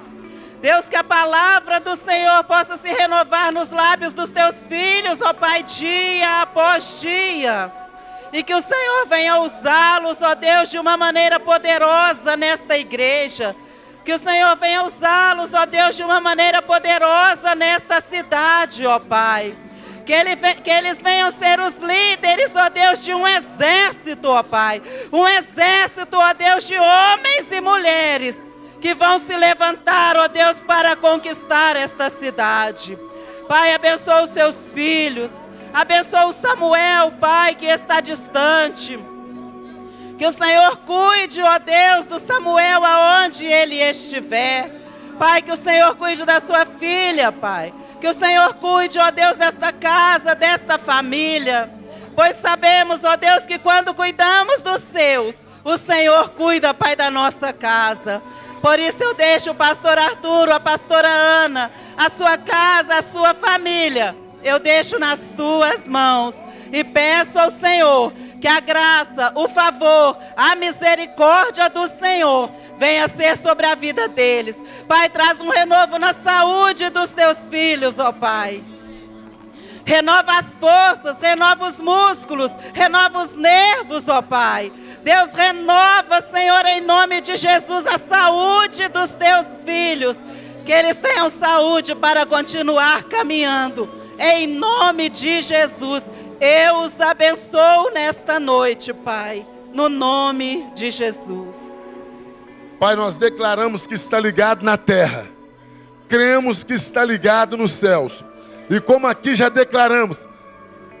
Speaker 2: Deus, que a palavra do Senhor possa se renovar nos lábios dos teus filhos, ó Pai, dia após dia. E que o Senhor venha usá-los, ó Deus, de uma maneira poderosa nesta igreja. Que o Senhor venha usá-los, ó Deus, de uma maneira poderosa nesta cidade, ó Pai. Que eles venham ser os líderes, ó Deus, de um exército, ó Pai. Um exército, ó Deus, de homens e mulheres que vão se levantar, ó Deus, para conquistar esta cidade. Pai, abençoa os seus filhos. Abençoa o Samuel, Pai, que está distante. Que o Senhor cuide, ó Deus, do Samuel aonde ele estiver. Pai, que o Senhor cuide da sua filha, Pai. Que o Senhor cuide, ó Deus, desta casa, desta família. Pois sabemos, ó Deus, que quando cuidamos dos seus, o Senhor cuida, Pai, da nossa casa. Por isso eu deixo o pastor Arturo, a pastora Ana, a sua casa, a sua família, eu deixo nas tuas mãos. E peço ao Senhor que a graça, o favor, a misericórdia do Senhor venha ser sobre a vida deles. Pai, traz um renovo na saúde dos teus filhos, ó Pai. Renova as forças, renova os músculos, renova os nervos, ó Pai. Deus, renova, Senhor, em nome de Jesus, a saúde dos teus filhos. Que eles tenham saúde para continuar caminhando. Em nome de Jesus, eu os abençoo nesta noite, Pai. No nome de Jesus.
Speaker 3: Pai, nós declaramos que está ligado na terra. cremos que está ligado nos céus. E como aqui já declaramos,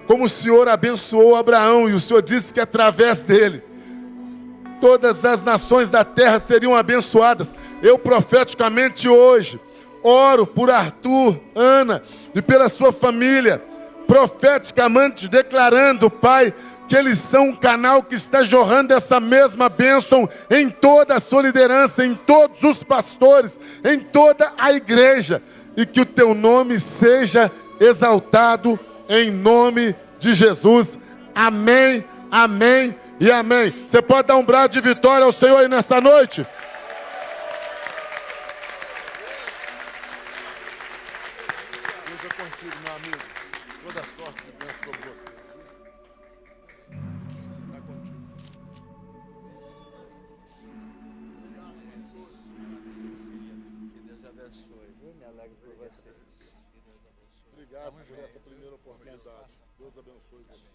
Speaker 3: como o Senhor abençoou Abraão, e o Senhor disse que através dele todas as nações da terra seriam abençoadas. Eu profeticamente hoje oro por Arthur, Ana e pela sua família, profeticamente declarando, Pai, que eles são um canal que está jorrando essa mesma bênção em toda a sua liderança, em todos os pastores, em toda a igreja, e que o teu nome seja exaltado em nome de Jesus. Amém, amém e amém. Você pode dar um brado de vitória ao Senhor aí nessa noite? Deus é contigo, meu amigo. Toda sorte de bênção sobre vocês. Está contigo.
Speaker 1: Que Deus abençoe, viu? Me alegro por vocês.
Speaker 3: Obrigado por essa primeira oportunidade. Deus abençoe você.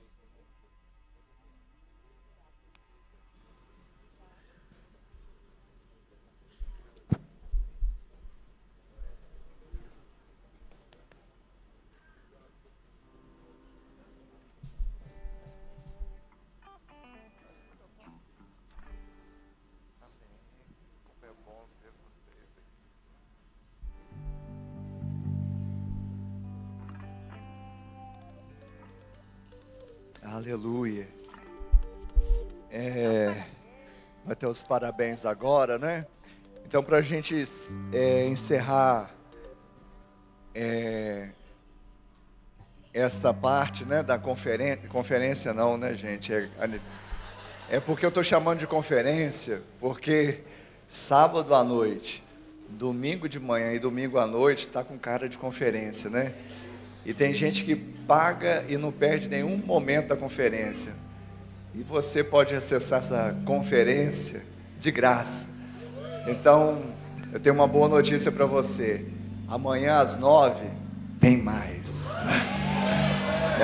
Speaker 1: Aleluia. Vai ter os parabéns agora, né? Então, para a gente encerrar esta parte, né, da conferência não, né, gente? É porque eu estou chamando de conferência, porque sábado à noite, domingo de manhã e domingo à noite está com cara de conferência, né? E tem gente que paga e não perde nenhum momento da conferência. E você pode acessar essa conferência de graça. Então, eu tenho uma boa notícia para você. Amanhã às 9 tem mais.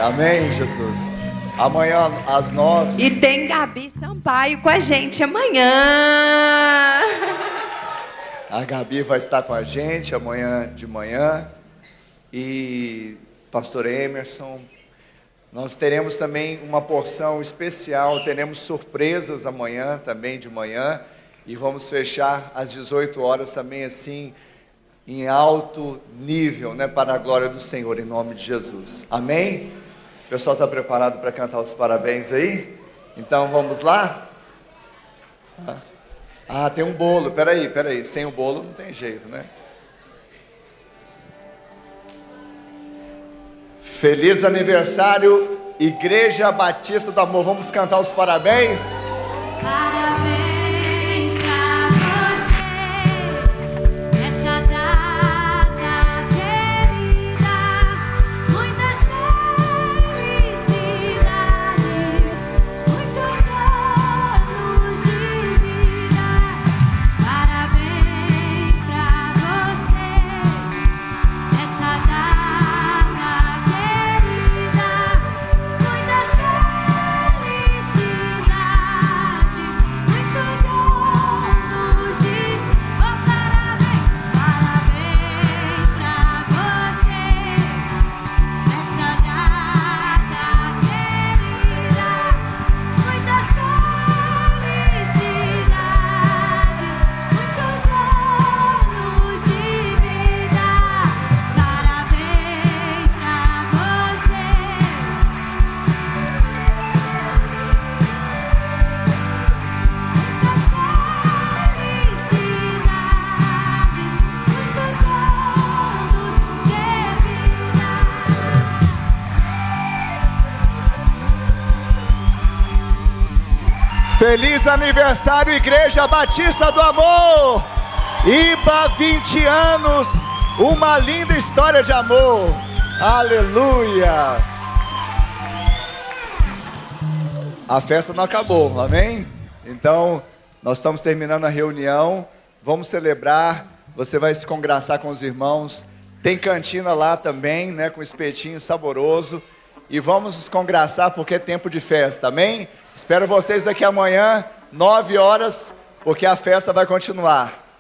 Speaker 1: Amém, Jesus? Amanhã às 9.
Speaker 4: E tem Gabi Sampaio com a gente amanhã.
Speaker 1: A Gabi vai estar com a gente amanhã de manhã. E Pastor Emerson, nós teremos também uma porção especial, teremos surpresas amanhã também de manhã, e vamos fechar às 18 horas também assim, em alto nível, né, para a glória do Senhor, em nome de Jesus. Amém? O pessoal está preparado para cantar os parabéns aí? Então vamos lá? Tem um bolo, peraí, sem o bolo não tem jeito, né? Feliz aniversário, Igreja Batista do Amor. Vamos cantar os parabéns?
Speaker 5: Parabéns pra você, nessa data querida. Muitas felicidades, muitos anos de vida. Parabéns pra você, nessa data.
Speaker 1: Feliz aniversário, Igreja Batista do Amor! IBA 20 anos, uma linda história de amor. Aleluia! A festa não acabou, amém? Então, nós estamos terminando a reunião, vamos celebrar, você vai se congraçar com os irmãos, tem cantina lá também, né, com espetinho saboroso, e vamos nos congraçar porque é tempo de festa, amém? Espero vocês aqui amanhã, 9 horas, porque a festa vai continuar.